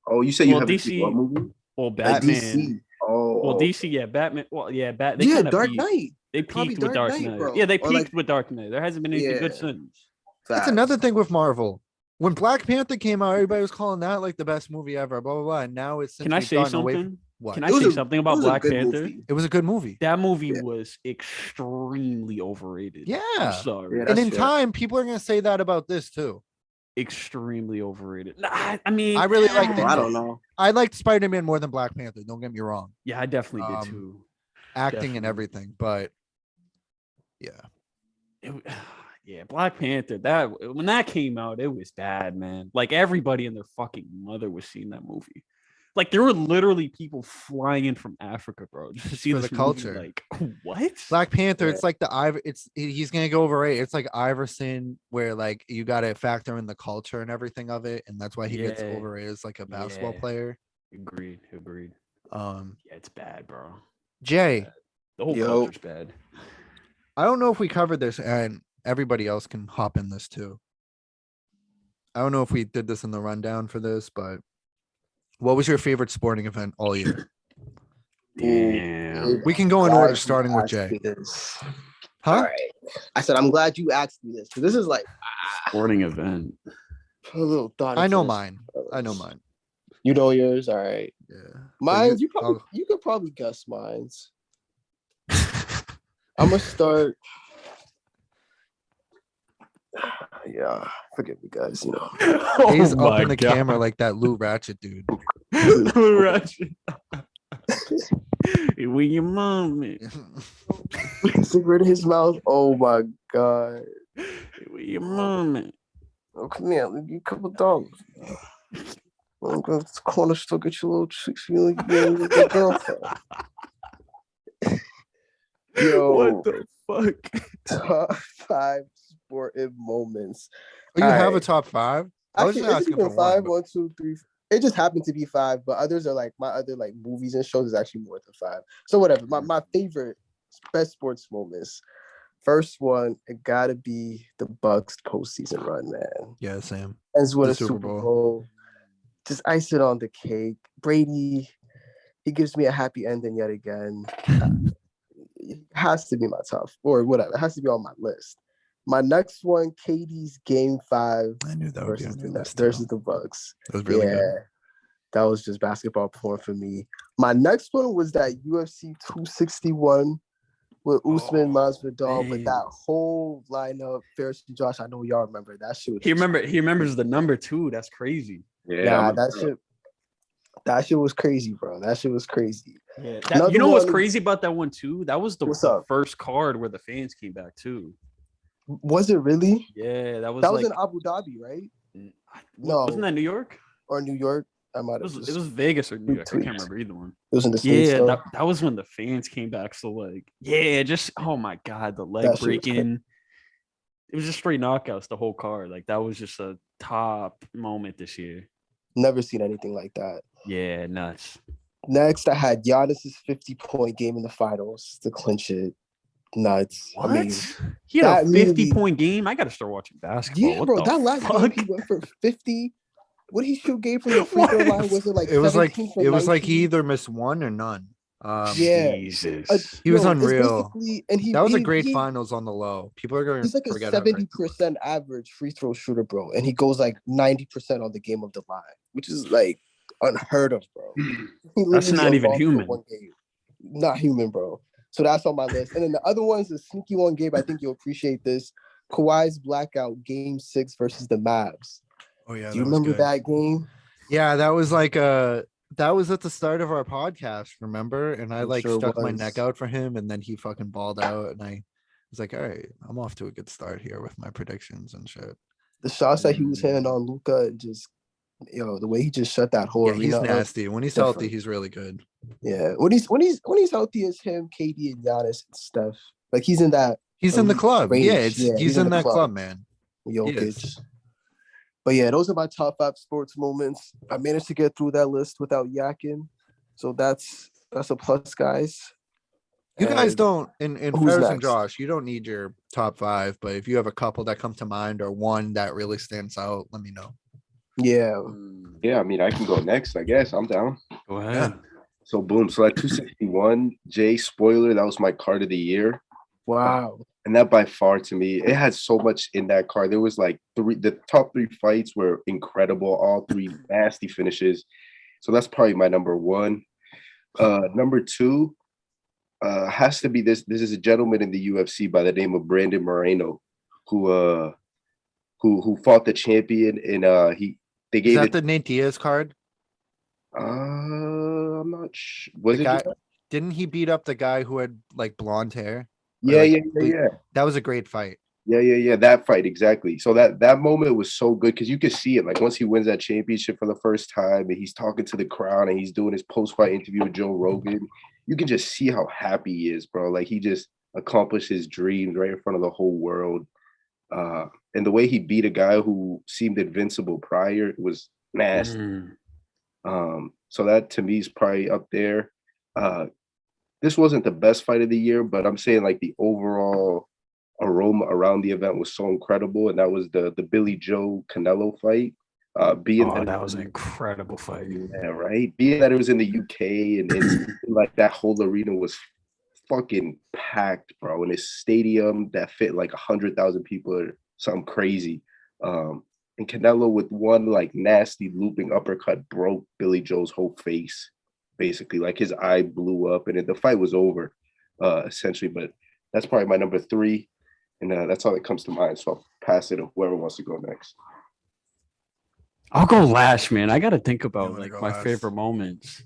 Oh, you say you Well, haven't DC seen what movie? Well, Like Batman. DC. Oh, Well, oh. DC, yeah, Batman. Well, yeah, They Yeah, kinda Dark peaked. Knight. They Probably peaked with Dark Dark Knight, Knight. bro. Yeah, they Or, peaked like- with Dark Knight. There hasn't been anything good Yeah. since. That's another thing with Marvel. When Black Panther came out, everybody was calling that like the best movie ever. Blah blah blah. And now it's Can I we've say gotten away something? from- what? Can It I was say a- something it about was a Black good Panther? movie. It was a good movie. That movie Yeah. was extremely overrated. Yeah. I'm sorry. Yeah, And that's in fair. time, people are gonna say that about this too. Extremely overrated. Nah, I mean, I really liked Bro, it. I don't know. I liked Spider-Man more than Black Panther. Don't get me wrong. Yeah, I definitely did Um, too. Acting and Definitely. everything, but yeah. Yeah, Black Panther. That when that came out, it was bad, man. Like everybody and their fucking mother was seeing that movie. Like there were literally people flying in from Africa, bro, just to see for this the movie. culture. Like what? Black Panther, Yeah. it's like he's gonna go over it. It's like Iverson, where like you gotta factor in the culture and everything of it, and that's why he gets Yeah. over it as like a basketball Yeah. player. Agreed. Yeah, it's bad, bro. Jay, The whole Yo. culture's bad. I don't know if we covered this, and everybody else can hop in this too. I don't know if we did this in the rundown for this, but what was your favorite sporting event all year? Damn. We can go in Glad order, you starting with asked Jay. me this. Huh? All right. I said I'm glad you asked me this because this is like Sporting event. put a little thought. I into know this. mine. I know mine. You know yours. All right. Yeah. Mine's. You I'll- could probably guess mine's. I'm gonna start. Yeah, forgive me, guys. You know, He's Oh up in my the God. camera like that Lou Ratchet dude. Lou Ratchet. When your mom, cigarette in his mouth. Oh my god. when your mom. Oh, come here. Let me give you a couple dollars. I'm going to the corner store, get you a little treat for you and your girlfriend. Yo, What the fuck? top 5 sporting moments. Oh, you have a Alright. top 5? I was Actually, just it's asking even for 5, one. 1, 2, 3. It just happened to be 5, but others are like my other like movies and shows is actually more than 5. So whatever. My favorite best sports moments. First one, it gotta be the Bucks postseason run, man. Yeah, Sam. Ends with The a Super Super Bowl. Bowl. Just ice it on the cake. Brady, he gives me a happy ending yet again. It has to be my top, or whatever. It has to be on my list. My next one, KD's Game 5 I knew that would be versus on your the list too. versus the Bucks. That was really good. That was just basketball porn for me. My next one was that UFC 261 with Usman Masvidal, but man. that whole lineup, Ferris and Josh, I know y'all remember that shit. Was He remembers the number 2. That's crazy. Yeah, that shit was crazy, bro. That shit was crazy. Yeah. Another You know what's one- crazy about that one too? That was the What's up? first card where the fans came back too. Was it really? Yeah, that was That was like in Abu Dhabi, right? no, wasn't that New York? Or New York? I might It have was, just. it was Vegas or New York. I retweet. can't remember either one. It was in the States. Yeah, though. that was when the fans came back. So like, yeah, just oh my god, the That leg shit was breaking. It was just straight knockouts the whole card. Like that was just a top moment this year. Never seen anything like that. Yeah, nuts. Next, I had Giannis's 50-point game in the finals to clinch it. Nuts. What? I mean, He had a that really- 50-point game. I gotta start watching basketball. yeah, What bro. the That last game, fuck? he went for 50. What did he shoot game from the free throw What? line? Was it like It was like 17 for it was like he 19? either missed one or none. Yeah. Jesus. He was Yo, it's unreal. basically- And That was a great finals on the low. People are going He's to like a forget how great- 70% average free throw shooter, bro. And he goes like 90% on the game of the line, which is like unheard of, bro. He That's literally not even evolved for human. one game. Not human, bro. So that's on my list. And then the other one's a sneaky one, Gabe. I think you'll appreciate this. Kawhi's blackout game 6 versus the Mavs. Oh yeah, Do you that was remember good. that game? Yeah, that was like that was at the start of our podcast, remember? And I I'm like sure it stuck my was. neck out for him, and then he fucking balled out, and I was like, all right, I'm off to a good start here with my predictions and shit. The shots that he was hitting on Luka, just the way he just shut that whole Yeah, he's arena up. nasty. When he's healthy, different. he's really good. Yeah, when he's healthy, it's him, KD, and Giannis and Steph. Like he's in that. He's in the elite club. range. Yeah, he's he's in the that club, man. Jokic. But yeah, those are my top 5 sports moments. I managed to get through that list without yakking, so that's a plus, guys. You guys And don't in who's Ferris and next? Josh, you don't need your top 5, but if you have a couple that come to mind or one that really stands out, let me know. Yeah, Yeah, I mean, I can go next, I guess. I'm down. Go ahead. So, boom. So, at 261, Jay, spoiler, that was my card of the year. wow. And that by far to me, it had so much in that card. There was like the top 3 fights were incredible, all 3 nasty finishes. So, that's probably my number 1. Number 2 has to be this. This is a gentleman in the UFC by the name of Brandon Moreno, who fought the champion, and they Is gave that it. the Nate Diaz card? I'm not sure. Was The it? guy, didn't he beat up the guy who had like blonde hair? Or, Yeah, like, yeah. That was a great fight. Yeah. That fight, exactly. So that moment was so good because you could see it. Like once he wins that championship for the first time, and he's talking to the crowd, and he's doing his post-fight interview with Joe Rogan, you can just see how happy he is, bro. Like he just accomplished his dreams right in front of the whole world. And the way he beat a guy who seemed invincible prior was nasty. So that to me is probably up there. This wasn't the best fight of the year, but I'm saying like the overall aroma around the event was so incredible, and that was the Billy Joe Canelo fight. That was an incredible fight. Yeah, right. Being that it was in the UK and like that whole arena was fucking packed, bro. In a stadium that fit like 100,000 people or something crazy. And Canelo with one like nasty looping uppercut broke Billy Joe's whole face, basically. Like his eye blew up, and the fight was over, essentially. But that's probably my number 3, and that's all that comes to mind. So I'll pass it to whoever wants to go next. I'll go last, man. I got to think about wanna like go my last? favorite moments.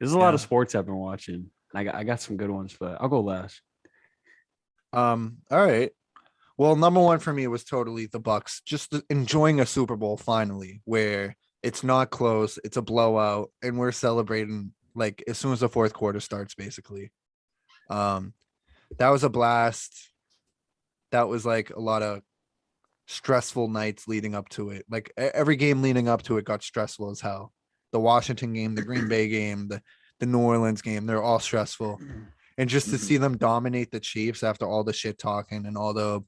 There's a lot of sports I've been watching. I got some good ones, but I'll go last. All right. Well, number 1 for me was totally the Bucks. Just enjoying a Super Bowl finally, where it's not close, it's a blowout, and we're celebrating like as soon as the fourth quarter starts, basically. That was a blast. That was like a lot of stressful nights leading up to it. Like every game leading up to it got stressful as hell. The Washington game, the Green Bay game, the New Orleans game, they're all stressful. And just to see them dominate the Chiefs after all the shit talking and all the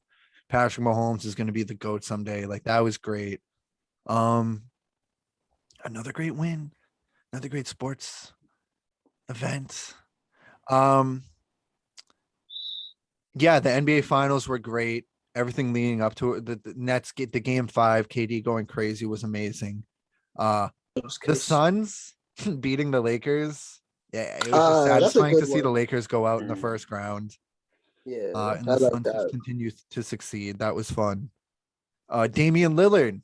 Patrick Mahomes is going to be the GOAT someday. Like that was great. Another great win, another great sports event. Yeah, the NBA finals were great. Everything leading up to it. The Nets get the game 5, KD going crazy was amazing. The Suns beating the Lakers. Yeah, it was just satisfying to see the Lakers go out in the first round. Yeah, And the Suns just continue to succeed. That was fun. Damian Lillard,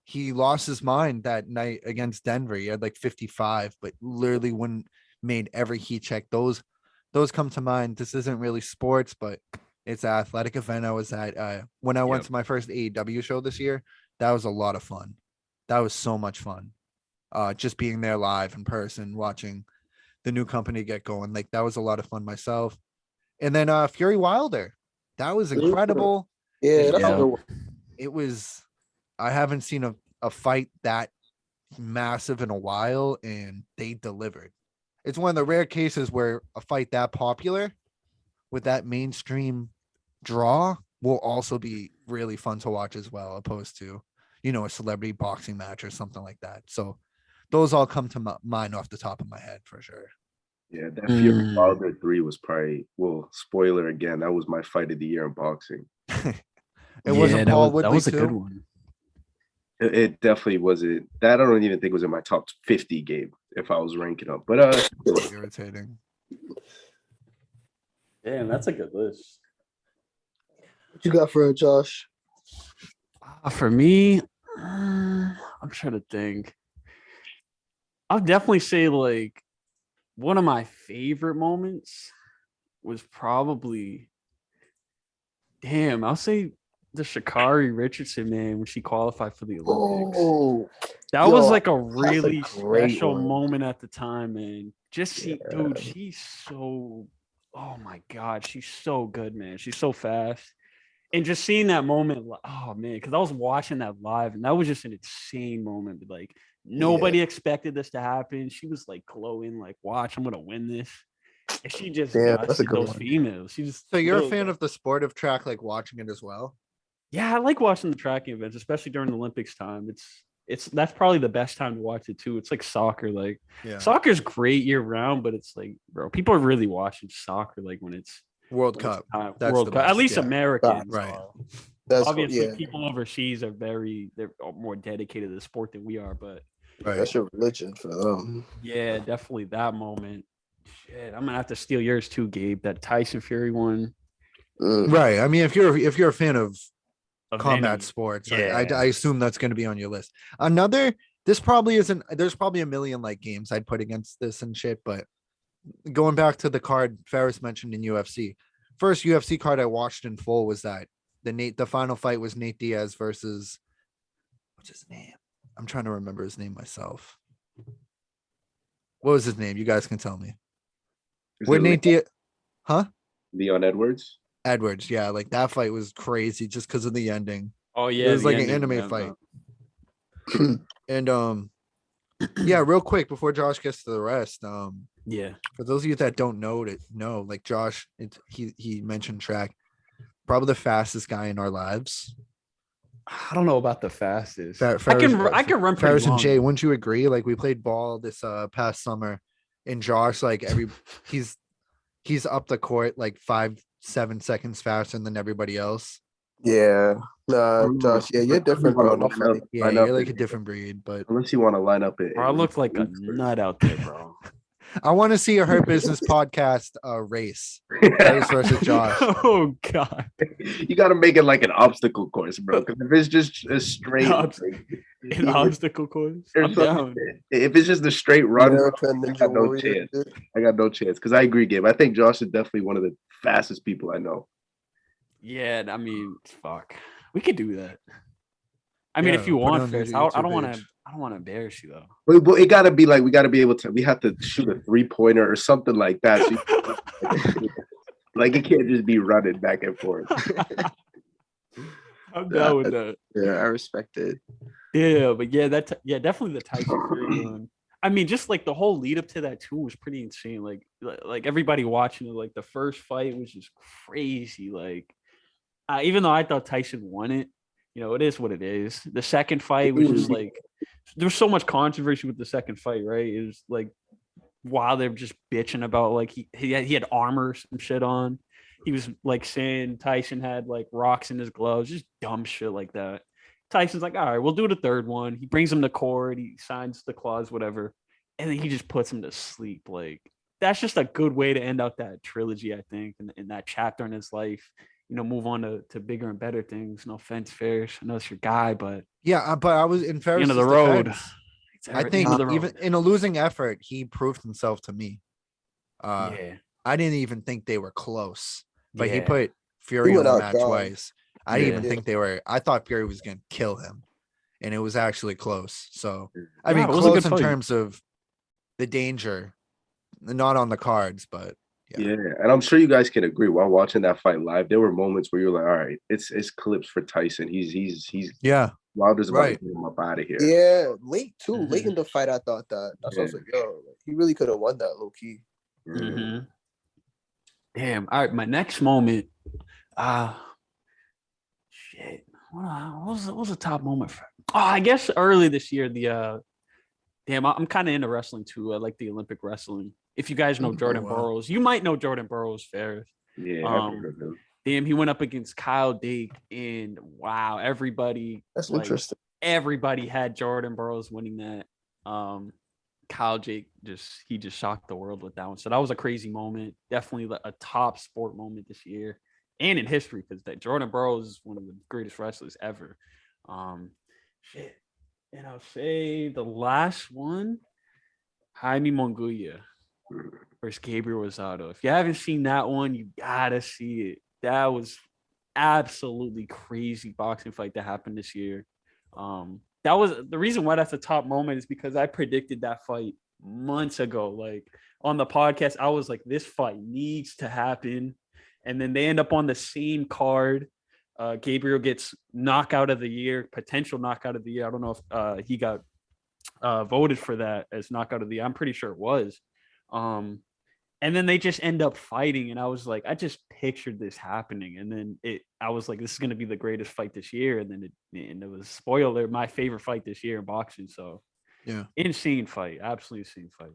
he lost his mind that night against Denver. He had like 55, but literally when made every heat check. Those come to mind. This isn't really sports, but it's an athletic event I was at. When I went to my first AEW show this year, that was a lot of fun. That was so much fun. Just being there live in person, watching the new company get going. Like that was a lot of fun myself. And then Fury Wilder, that was incredible. Yeah, it was. I haven't seen a fight that massive in a while, and they delivered. It's one of the rare cases where a fight that popular with that mainstream draw will also be really fun to watch as well, opposed to, a celebrity boxing match or something like that. So those all come to mind off the top of my head for sure. Yeah, that Fury Wilder 3 was probably, well, spoiler again, that was my fight of the year in boxing. Wasn't Paul Woodley that was a too? good one. It definitely wasn't. That I don't even think was in my top 50 game if I was ranking up. But irritating. Damn, that's a good list. What you got for it, Josh? For me, I'm trying to think. I'll definitely say like one of my favorite moments was probably, I'll say the Sha'Carri Richardson, man, when she qualified for the Olympics. That was like a really special moment at the time, man. Just see, dude, she's so, oh my God, she's so good, man. She's so fast. And just seeing that moment, oh man, because I was watching that live, and that was just an insane moment. Like nobody expected this to happen. She was like glowing, like, "Watch, I'm gonna win this." And she just got those females. She just. So you're a fan of the sport of track, like watching it as well? Yeah, I like watching the tracking events, especially during the Olympics time. That's probably the best time to watch it too. It's like soccer. Like soccer's great year round, but it's like, bro, people are really watching soccer like when it's World Cup. That's World Cup. At least Americans. Right. Obviously, people overseas are they're more dedicated to the sport than we are, but that's your religion for them. Yeah, definitely that moment. Shit, I'm gonna have to steal yours too, Gabe. That Tyson Fury one. Right. I mean, if you're a fan of combat sports, I assume that's going to be on your list. This probably isn't. There's probably a million like games I'd put against this and shit, but going back to the card Ferris mentioned in UFC, first UFC card I watched in full was that the final fight was Nate Diaz versus, what's his name? I'm trying to remember his name myself. What was his name? You guys can tell me. Where Nate Diaz? Huh? Leon Edwards. Edwards, yeah, like that fight was crazy just because of the ending. Oh yeah, it was like an anime fight. And yeah, real quick before Josh gets to the rest, for those of you that don't know, like Josh, he mentioned track. probably the fastest guy in our lives. I don't know about the fastest. Ferris, I can run pretty Ferris and long. Jay, wouldn't you agree? Like we played ball this past summer, and Josh, like he's up the court like 5-7 seconds faster than everybody else. Yeah. Nah, Josh. Yeah, you're different, bro. No funny. Yeah, you're like a different breed, but unless you want to line up it. Bro, I look like a nut out there, bro. I want to see a Hurt Business podcast race. Ferris versus Josh. Oh God. You got to make it like an obstacle course, bro. Because if it's just a straight An obstacle course, I'm down. If it's just a straight run, American I Ninja got no Warrior. chance. I got no chance. Because I agree, Gabe. I think Josh is definitely one of the fastest people I know. Yeah, I mean, fuck. We could do that. I mean, Yeah, if you put it want, on your Ferris, I don't YouTube want to. page. I don't want to embarrass you though. But it got to be like we got to be able to. We have to shoot a 3-pointer or something like that. So like it can't just be running back and forth. I'm down with that. Yeah, I respect it. Yeah, but yeah, definitely the Tyson Fury one. I mean, just like the whole lead up to that too was pretty insane. Like everybody watching it, like the first fight was just crazy. Like even though I thought Tyson won it, you know, it is what it is. The second fight was just like there was so much controversy with the second fight, right? It was like while they're just bitching about like he had armor, some shit on. He was like saying Tyson had like rocks in his gloves, just dumb shit like that. Tyson's like, all right, we'll do the third one. He brings him the court, he signs the clause, whatever, and then he just puts him to sleep. Like that's just a good way to end out that trilogy, I think, in that chapter in his life. You know, move on to bigger and better things. No offense, Ferris. I know it's your guy, but Yeah, but I was in Ferris' end of the road. defense. It's I the think end of the even road. in a losing effort, he proved himself to me. Yeah. I didn't even think they were close, but he Yeah. put Fury went on the out mat strong. twice. I didn't even Yeah. think they were. I thought Fury was going to kill him, and it was actually close. So, I Yeah, mean, it was a good close in fight. terms of the danger, not on the cards, but Yeah, and I'm sure you guys can agree. While watching that fight live, there were moments where you're like, "All right, it's clips for Tyson. He's yeah, Wilder's about right. to get him up out of here." Yeah, late too. Mhm. Late in the fight, I thought that. That's why I was like, yo, he really could have won that low key. Mm-hmm. Damn. All right, my next moment. Shit. What was the top moment for? Oh, I guess early this year. Damn, I'm kind of into wrestling too. I like the Olympic wrestling. If you guys know Jordan wow. Burroughs, you might know Jordan Burroughs, Ferris. Yeah, I've heard of him. Damn, he went up against Kyle Dake, and wow, everybody. That's like, interesting. Everybody had Jordan Burroughs winning that. Kyle Jake just shocked the world with that one. So that was a crazy moment. Definitely a top sport moment this year and in history because that Jordan Burroughs is one of the greatest wrestlers ever. Shit. And I'll say the last one, Jaime Monguia versus Gabriel Rosado. If you haven't seen that one, you gotta see it. That was absolutely crazy boxing fight that happened this year. That was the reason why that's a top moment is because I predicted that fight months ago. Like on the podcast, I was like, this fight needs to happen. And then they end up on the same card. Gabriel gets knockout of the year, potential knockout of the year. I don't know if he got voted for that as knockout of the year. I'm pretty sure it was. And then they just end up fighting. And I was like, I just pictured this happening. And then I was like, this is going to be the greatest fight this year. And then it was spoiler, my favorite fight this year in boxing. So Yeah, insane fight, absolutely insane fight.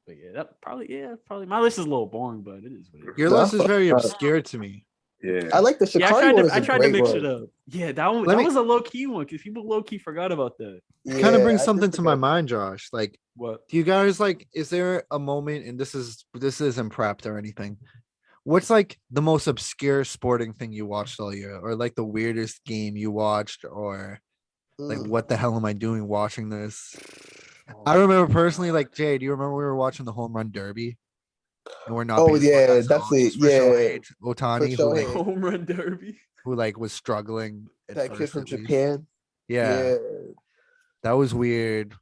But yeah, that probably my list is a little boring, but it is what it is. your list is very obscure to me. Yeah, I like the Yeah, Shikari one. I tried to mix one. it up. Yeah, that one Let me- was a low key one because people low key forgot about that. Kind of Yeah, brings I something did to my forget. mind, Josh. Like, What? do you guys like? Is there a moment? And this isn't prepped or anything. What's like the most obscure sporting thing you watched all year, or like the weirdest game you watched, or like what the hell am I doing watching this? I remember personally, like Jay, do you remember we were watching the home run derby? And we're not. Oh, baseball yeah, guys at all, definitely, just for yeah. Shohei Ohtani, who like Shohei. Home run derby. was struggling. At That kid first, from at least. Japan. Yeah, that was weird.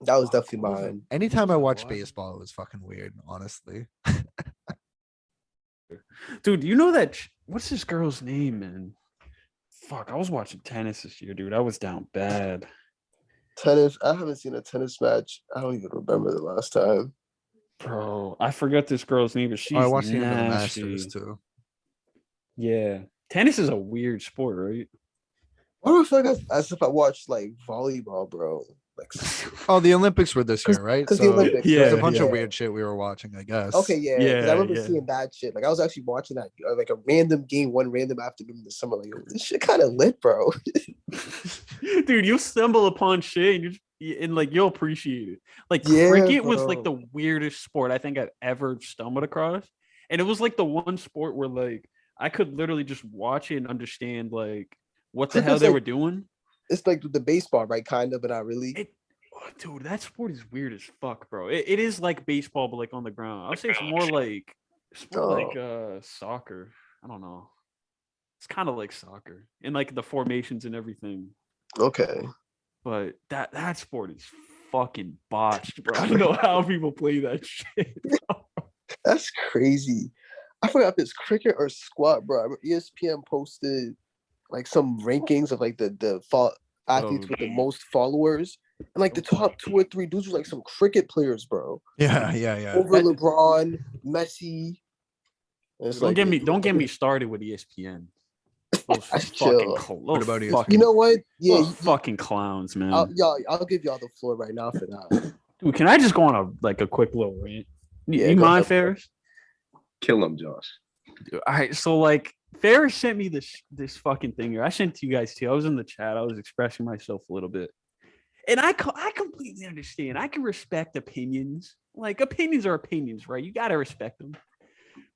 That was definitely What was it? mine. Anytime I watch What? baseball, it was fucking weird, honestly. Dude, you know that what's this girl's name, man? Fuck, I was watching tennis this year, dude. I was down bad. Tennis. I haven't seen a tennis match. I don't even remember the last time. Bro, I forgot this girl's name, but she's I watched the end of the nasty. Masters too. Yeah. Tennis is a weird sport, right? Why do I feel like as if I watched like volleyball, bro? Like, Oh, the Olympics were this year, right? 'cause the Olympics, there's a right? bunch of Yeah. weird shit we were watching, I guess. Okay, yeah, because I remember Yeah. seeing that shit. Like, I was actually watching that, like a random game, one random afternoon in the summer. Like, yo, this shit kind of lit, bro. Dude, you stumble upon shit and like you'll appreciate it. Like Yeah, cricket was like bro. the weirdest sport I think I've ever stumbled across. And it was like the one sport where like I could literally just watch it and understand like what the Cricket's hell they like- were doing. It's like the baseball, right? Kind of, but not really. Dude, that sport is weird as fuck, bro. It is like baseball, but like on the ground. I would say it's more like soccer. I don't know. It's kind of like soccer and like the formations and everything. Okay. But that sport is fucking botched, bro. I don't know how people play that shit. That's crazy. I forgot if it's cricket or squat, bro. I remember ESPN posted like some rankings of like the athletes with the damn. most followers, and like the top 2 or 3 dudes were like some cricket players, bro. Yeah. Over LeBron, Messi. And it's Don't like, get me started with ESPN. Those That's fucking chill. What about ESPN? fucking, You know what? Yeah, those fucking clowns, man. I'll give y'all the floor right now for that. Dude, can I just go on a quick little rant? Yeah, You go mind, ahead. Ferris? Kill him, Josh. All right, so like Ferris sent me this fucking thing here. I sent it to you guys too. I was in the chat. I was expressing myself a little bit, and I completely understand. I can respect opinions. Like opinions are opinions, right? You gotta respect them.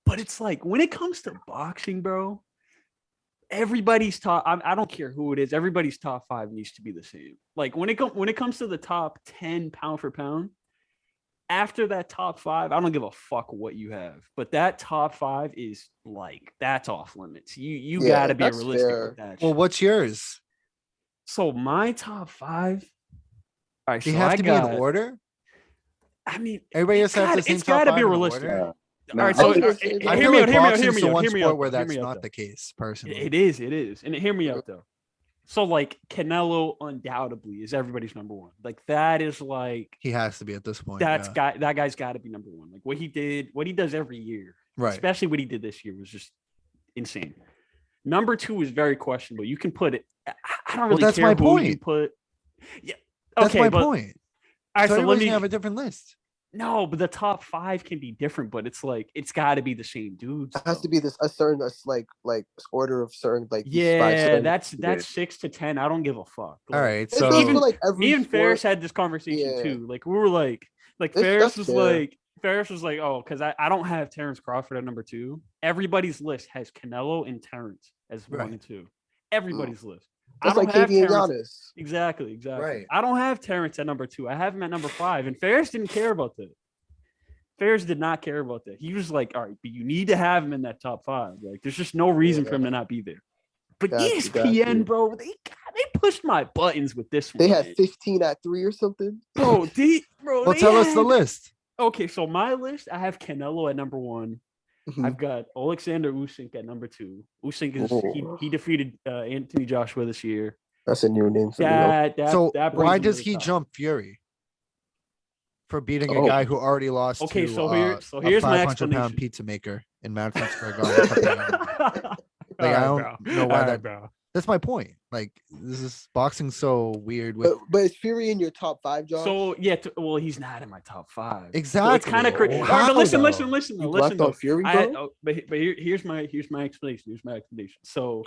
But it's like when it comes to boxing, bro. Everybody's top. I don't care who it is. Everybody's top 5 needs to be the same. Like when it comes to the top 10 pound for pound. After that top 5, I don't give a fuck what you have, but that top 5 is like that's off limits. You Yeah, gotta be that's realistic fair. with that. Well, shit. what's yours? So my top 5. All right, Do you so have I to got. be in order? I mean, Everybody has to have the same it's top gotta 5 be in realistic. order? All right, so I was gonna say, I hear feel me like out. Hear me out. boxing's the one Hear me sport out. where Hear that's me out, not though. the case, personally. It is, and hear me out though. So like Canelo undoubtedly is everybody's number 1. Like that is like He has to be at this point. that guy's got to be number 1. Like what he does every year, Right. especially what he did this year was just insane. Number 2 is very questionable. You can put it. I don't really that's care my who point. you put. Yeah, That's okay, my but point. all right, So so let everybody's me. gonna have a different list. No, but the top 5 can be different, but it's like it's got to be the same dudes. It has to though. be a certain like order of certain like these 5 Yeah, certain- that's 6 to 10. I don't give a fuck. All Like, right. It does So feel like every me and Ferris sport- had this conversation Yeah. too. Like we were like That's Ferris was fair. like, oh, because I don't have Terrence Crawford at number 2. Everybody's list has Canelo and Terrence as 1 Right. and 2. Everybody's list. That's I don't like have KD and Terrence. Giannis. Exactly. Right. I don't have Terrence at number 2. I have him at number 5. And Ferris didn't care about that. Ferris did not care about that. He was like, all right, but you need to have him in that top 5. Like, there's just no reason for him to not be there. But Got you, ESPN, bro, they pushed my buttons with this one. They had man. 15 at 3 or something. Bro, well, they tell us the had- list. Okay, so my list, I have Canelo at number 1. Mhm. I've got Alexander Usyk at number 2. Usyk is Ooh. he defeated Anthony Joshua this year. That's a new name for me. So that brings why him to does the he top. jump Fury for beating a Oh. guy who already lost Okay, to so a here's my 500-pound explanation. pizza maker in Madison Square Garden? a couple years ago? Like, I don't know why that- bro. That's my point. Like, this is boxing so weird with But is Fury in your top 5, Josh? So yeah, well, he's not in my top 5. Exactly. So it's kind of crazy. How, but listen, though? listen. you Listen, left though. on Fury, bro? But here's my explanation. So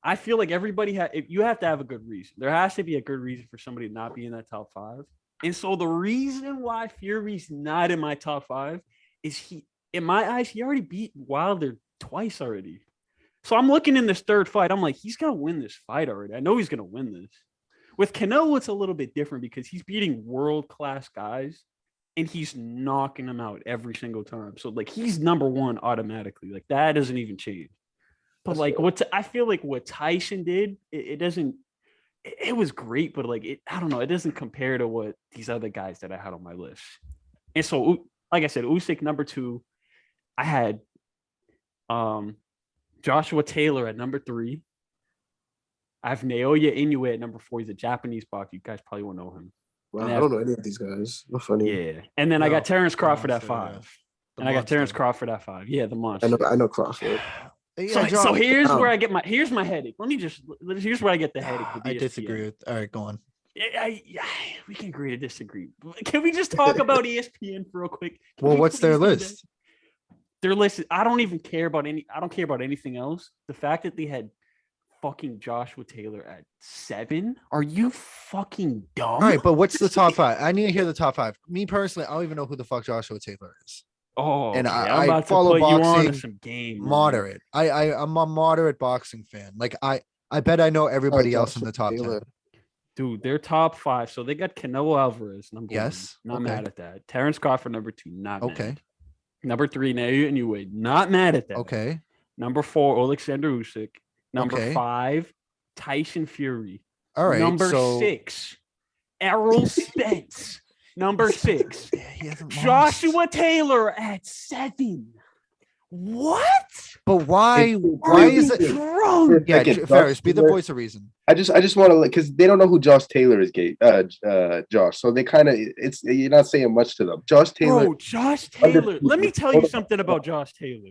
I feel like everybody you have to have a good reason. There has to be a good reason for somebody to not be in that top 5. And so the reason why Fury's not in my top 5 is in my eyes, he already beat Wilder twice already. So I'm looking in this third fight. I'm like, he's gonna win this fight already. I know he's gonna win this. With Canelo, it's a little bit different because he's beating world-class guys and he's knocking them out every single time. So like he's number 1 automatically. Like that doesn't even change. But That's like fair. I feel like what Tyson did, it doesn't. It was great, but like I don't know. It doesn't compare to what these other guys that I had on my list. And so, like I said, Usyk number 2. I had Joshua Taylor at number 3. I have Naoya Inoue at number 4. He's a Japanese boxer. You guys probably won't know him. Wow, I don't know any of these guys. Not funny. Yeah. And then I No, got Terrence Crawford at monster, yeah. 5. The And I got Terrence monster. Crawford at 5. Yeah, the monster. I know Crawford. Yeah, So here's Oh. where I get here's my headache. Here's where I get the headache with I ESPN. disagree with. All right, go on. We can agree to disagree. Can we just talk about ESPN for real quick? Can Well, we what's their please do that? list? Their list. I don't care about anything else. The fact that they had fucking Joshua Taylor at 7. Are you fucking dumb? All right, but what's the top 5? I need to hear the top 5. Me personally, I don't even know who the fuck Joshua Taylor is. Oh, And okay. I I'm about to follow put you on to boxing some game. man. Moderate. I'm a moderate boxing fan. Like I bet I know everybody else in the top 10. Dude, their top 5. So they got Canelo Alvarez, number Yes, 1. Not okay. mad at that. Terrence Crawford, number 2. Not Okay. mad. Number 3, Naoya Inoue. Not mad at that. Okay. Number 4, Alexander Usyk. Number Okay. 5, Tyson Fury. All right. Number so 6, Errol Spence. Number 6, he hasn't Joshua lost. Taylor at 7. What? But why Are is you it? drunk? Yeah, Second, Ferris, be the Taylor. voice of reason. I just want to, because they don't know who Josh Taylor is, Josh. So they kind of, you're not saying much to them. Josh Taylor. Bro, Josh Taylor. Let me tell you something about Josh Taylor.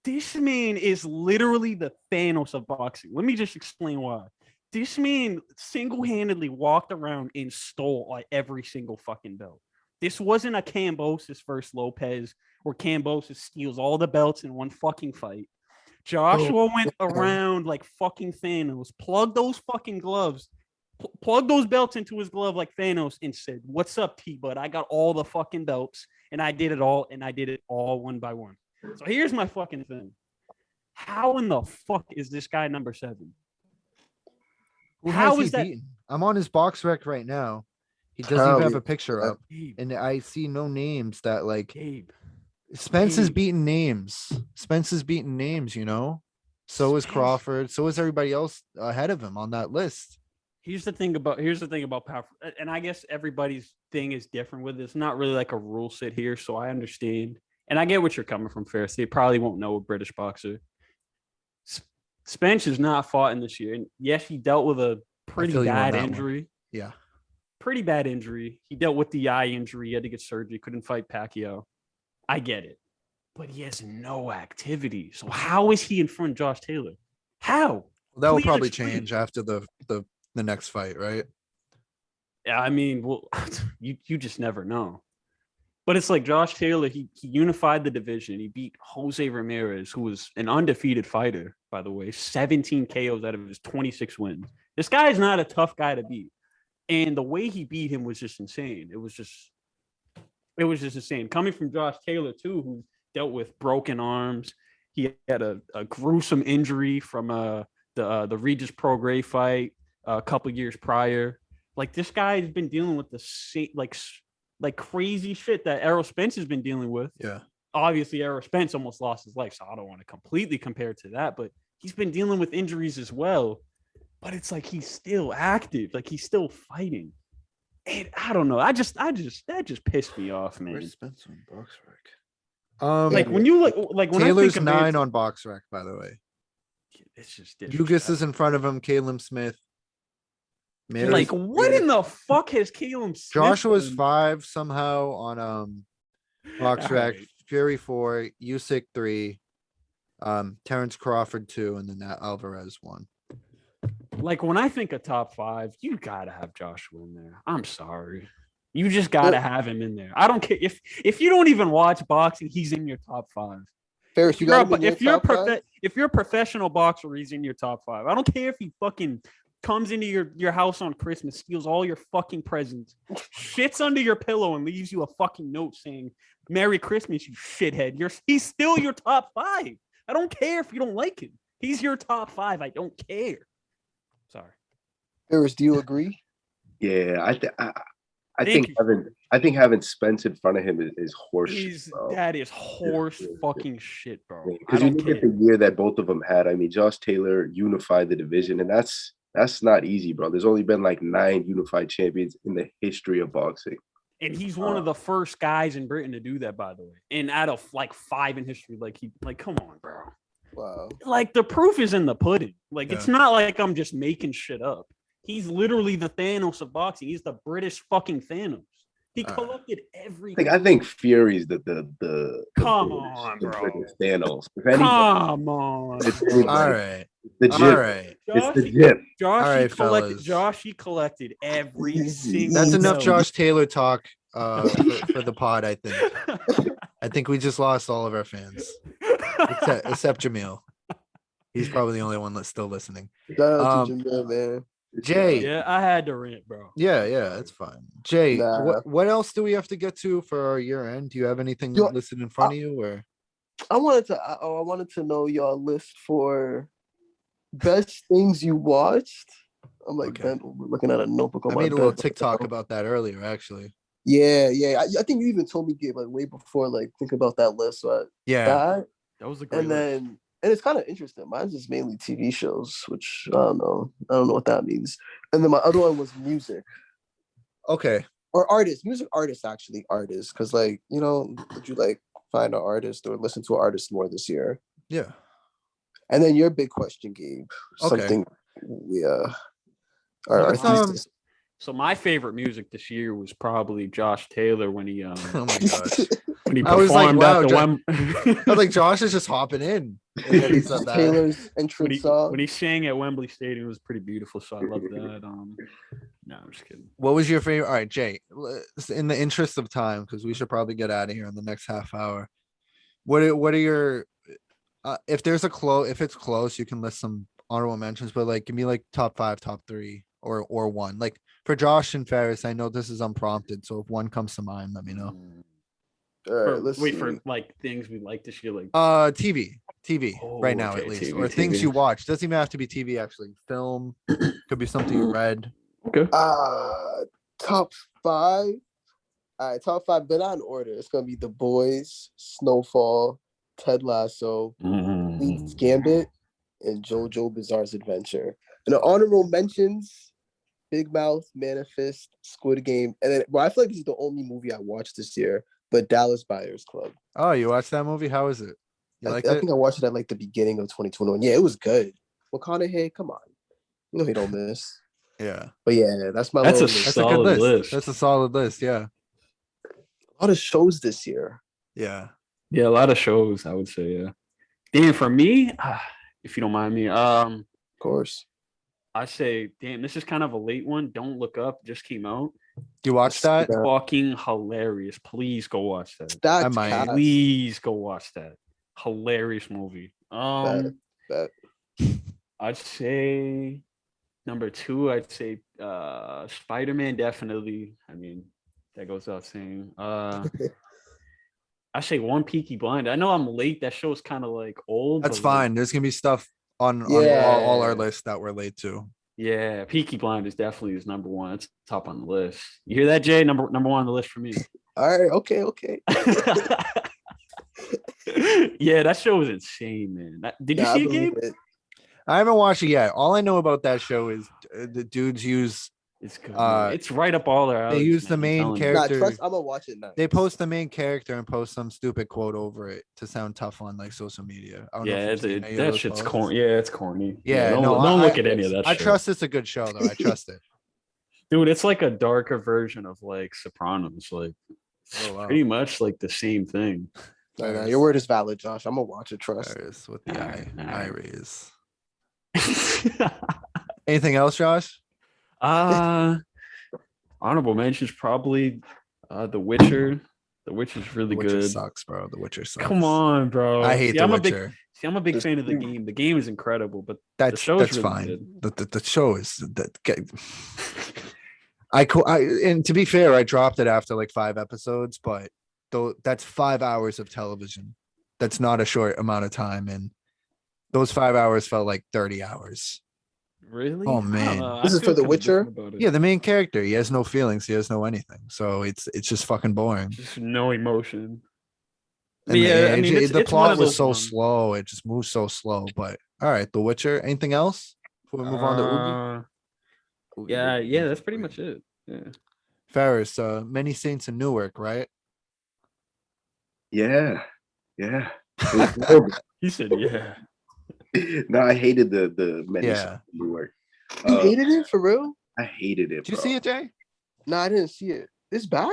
This man is literally the Thanos of boxing. Let me just explain why. This man single-handedly walked around and stole like every single fucking belt. This wasn't a Kambosos versus Lopez where Kambosos steals all the belts in one fucking fight. Joshua went around like fucking Thanos, plugged those fucking gloves, plugged those belts into his glove like Thanos and said, "What's up, T-Bud? I got all the fucking belts and I did it all one by one." So here's my fucking thing. How in the fuck is this guy number 7? Who How has is he that? beaten? I'm on his box rec right now. He doesn't even have a picture up, Gabe, and I see no names that like Gabe. Spence has Gabe. beaten names. Spence has beaten names, you know. So is Spence. Crawford. So is everybody else ahead of him on that list. Here's the thing about power, and I guess everybody's thing is different with it. It's not really like a rule set here, so I understand, and I get what you're coming from, Ferris. They probably won't know a British boxer. Spence has not fought in this year, and yes, he dealt with a pretty feel you on bad that one. injury. Yeah. Pretty bad injury. He dealt with the eye injury. He had to get surgery. Couldn't fight Pacquiao. I get it, but he has no activity. So how is he in front of Josh Taylor? How? Well, that will Please probably explain. change after the next fight, right? Yeah, I mean, well, you just never know. But it's like Josh Taylor, he unified the division. He beat Jose Ramirez, who was an undefeated fighter, by the way, 17 KOs out of his 26 wins. This guy is not a tough guy to beat. And the way he beat him was just insane. It was just insane. Coming from Josh Taylor, too, who dealt with broken arms. He had a gruesome injury from the Regis Prograis fight a couple years prior. Like, this guy has been dealing with the same, like crazy shit that Errol Spence has been dealing with. Yeah. Obviously, Errol Spence almost lost his life, so I don't want to completely compare it to that, but he's been dealing with injuries as well. But it's like he's still active, like he's still fighting. And I don't know. That just pissed me off, man. Where's Spence on box rec? Like when you when Taylor's I think 9 on box rec, by the way. it's just Ugas is in front of him. Caleb Smith. like what in the fuck has Caleb Smith Joshua's done? 5 somehow on box rec. Alright. Fury 4, Usyk 3, Terrence Crawford 2, and then that Alvarez 1. Like when I think of top 5, you gotta have Joshua in there. I'm sorry. You just gotta have him in there. I don't care if you don't even watch boxing, he's in your top 5. Ferris, you got him in your If you're top five? if you're a professional boxer, he's in your top 5. I don't care if he fucking comes into your house on Christmas, steals all your fucking presents, shits under your pillow, and leaves you a fucking note saying "Merry Christmas, you shithead." He's still your top 5. I don't care if you don't like him. He's your top 5. I don't care. Sorry. Ferris, do you agree? Yeah, I Thank think having Spence in front of him is horseshit. That is horse fucking shit, bro. I Because you don't look care. at the year that both of them had. I mean, Josh Taylor unified the division, and that's not easy, bro. There's only been like 9 unified champions in the history of boxing. And he's one of the first guys in Britain to do that, by the way. And out of like 5 in history, come on, bro. Wow. Like the proof is in the pudding. Like it's Yeah. not like I'm just making shit up. He's literally the Thanos of boxing. He's the British fucking Thanos. He collected every. I think Fury's the Come the on, the bro. biggest Thanos. Come on. All right. The All gym. right. It's the gym. Josh, All he right, collected. fellas. Josh, he collected every Easy. single. That's enough note. Josh Taylor talk for the pod, I think. I think we just lost all of our fans. Except Jamil. He's probably the only one that's still listening. Shout out to Jamil, man. Jay. Yeah, I had to rant, bro. Yeah, it's fine. Jay, Nah. what else do we have to get to for our year end? Do you have anything Yo, listed in front of you, or I wanted to know y'all list for best things you watched. I'm like Okay. looking at a notebook on I my made a little bed. TikTok about that earlier, actually. Yeah. I think you even told me, Gabe, like way before, like think about that list. So Yeah. That was a great. And it's kind of interesting. Mine's just mainly TV shows, which I don't know. I don't know what that means. And then my other one was music Okay. or artists, music artists, actually artists. Cause like, did you like find an artist or listen to an artist more this year? Yeah. And then your big question, Gabe. Okay. Something we our thesis. So my favorite music this year was probably Josh Taylor when he Oh my gosh. when he I was like, performed wow, at the I was like, Josh is just hopping in. And then he said that. Taylor's entrance song. when he sang at Wembley Stadium, it was pretty beautiful. So I love that. No, I'm just kidding. What was your favorite? All right, Jay, in the interest of time, because we should probably get out of here in the next half hour. What are your if it's close, you can list some honorable mentions, but like give me like top 5, top 3, or one. Like for Josh and Ferris, I know this is unprompted, so if one comes to mind, let me know. All right, let's see. For like things we like this year, like TV Oh, right now, okay, at least, TV, or things TV. you watch. Doesn't even have to be TV, actually. Film could be something you read. okay. Top 5. All right, top 5, but not in order. It's gonna be The Boys, Snowfall, Ted Lasso, Queen's Gambit, and JoJo Bizarre's Adventure. And the honorable mentions: Big Mouth, Manifest, Squid Game, and then I feel like this is the only movie I watched this year, but Dallas Buyers Club. Oh, you watched that movie? How is it? You I liked it? think I watched it at like the beginning of 2021. Yeah, it was good. McConaughey, come on, he don't miss. Yeah, But yeah, that's my. That's a that's a good solid list. That's a solid list. Yeah, a lot of shows this year. yeah. Yeah, a lot of shows, I would say. Yeah. Damn, for me, if you don't mind me, Of course. I say, damn, this is kind of a late one. Don't Look Up just came out. You watched that? Yeah. Fucking hilarious. Please go watch that. That's I might. cast. Please go watch that. Hilarious movie. Bet. I'd say number 2, I'd say Spider-Man, definitely. I mean, that goes without saying. I say one Peaky Blind. I know I'm late. That show's kind of like old. That's but, like, fine. There's gonna be stuff on Yeah. all our lists that we're late to. yeah, Peaky Blind is definitely his number 1. It's top on the list. You hear that, Jay? Number 1 on the list for me. All right. Okay. Yeah, that show was insane, man. Did you Nah, I see it, believe Gabe? it. I haven't watched it yet. All I know about that show is the dudes use It's good. Man. It's right up all their they alleys, use the man, I'm main telling you. character. Nah, trust. I'm gonna watch it now. They post the main character and post some stupid quote over it to sound tough on like social media. I don't know Yeah, if you've seen any of that those shit's posts. corny. Yeah, it's corny. Yeah, don't, no, don't I- look at any of that. I shit. trust it's a good show though. I trust it. Dude. It's like a darker version of like Sopranos. Like Oh, wow. pretty much like the same thing. Nah, your word is valid, Josh. I'm gonna watch it. Trust. Ferris with the Alright, eye alright. raise. Anything else, Josh? Honorable mentions probably The Witcher. The Witcher's really The Witcher good. sucks, bro. The Witcher sucks. Come on, bro. I hate See, The I'm Witcher. I'm a big fan of the game. The game is incredible, but That's show's really fine. good. The show is that. I and to be fair, I dropped it after like 5 episodes, but though that's 5 hours of television. That's not a short amount of time, and those 5 hours felt like 30 hours. Really? Oh, I don't man. know. This I is feel for The kinda Witcher? different about it. Yeah, the main character, he has no feelings, he has no anything, so it's just fucking boring. Just no emotion. And Yeah, I mean, the it's one plot of was those so ones. slow. It just moves so slow. But all right, The Witcher. Anything else before we move on to Oogie? Oogie, Yeah, Oogie, yeah, Oogie, that's pretty Oogie. much it. Yeah. Ferris, Many Saints in Newark, right? Yeah. It was horrible. He said, yeah. No, I hated the many Yeah. work. You hated it for real? I hated it. Did you bro. see it, Jay? No, I didn't see it. It's bad.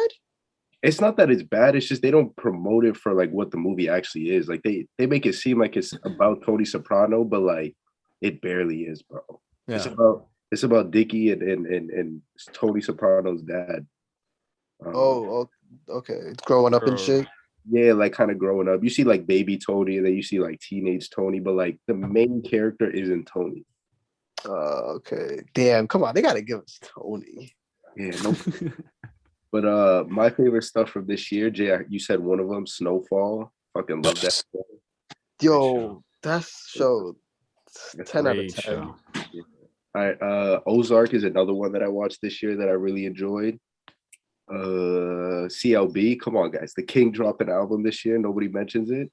it's not that it's bad. It's just they don't promote it for like what the movie actually is. Like they make it seem like it's about Tony Soprano, but like it barely is, bro. Yeah. It's about Dickie and Tony Soprano's dad. Okay. Growing up and shit. Yeah, like kind of growing up. You see like baby Tony, and then you see like teenage Tony, but like the main character isn't Tony. Okay. Damn, come on. They gotta give us Tony. Yeah, no. But my favorite stuff from this year, Jay, you said one of them, Snowfall. Fucking love that show. Yo, that show 10 out of 10. Show. Yeah. All right, Ozark is another one that I watched this year that I really enjoyed. CLB, come on, guys. The King dropped an album this year. Nobody mentions it.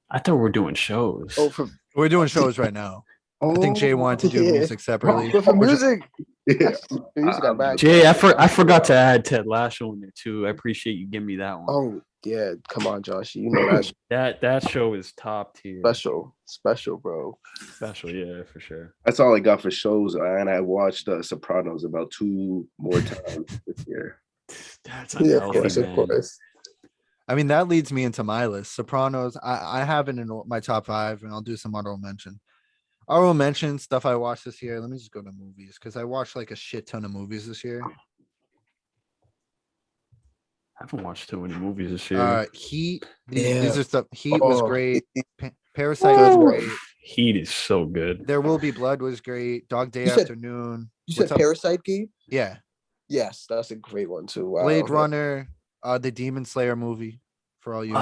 I thought we were doing shows. We're doing shows right now. I think Jay wanted to do music separately. But for music, Jay, I forgot to add Ted Lasso in there too. I appreciate you giving me that one. Oh yeah, come on, Josh. You know that show is top tier. Special, bro. Special, yeah, for sure. That's all I got for shows, and I watched Sopranos about 2 more times this year. That's of course. I mean, that leads me into my list. Sopranos, I have it in my top 5, and I'll do some honorable mention. Honorable mention stuff I watched this year. Let me just go to movies because I watched like a shit ton of movies this year. I haven't watched too many movies this year. Heat. These are stuff. Heat was great. Parasite was great. Heat is so good. There Will Be Blood was great. Dog Day Afternoon. You said Parasite, Gabe? Yeah. Yes, that's a great one too. Wow. Blade Runner, the Demon Slayer movie for all you.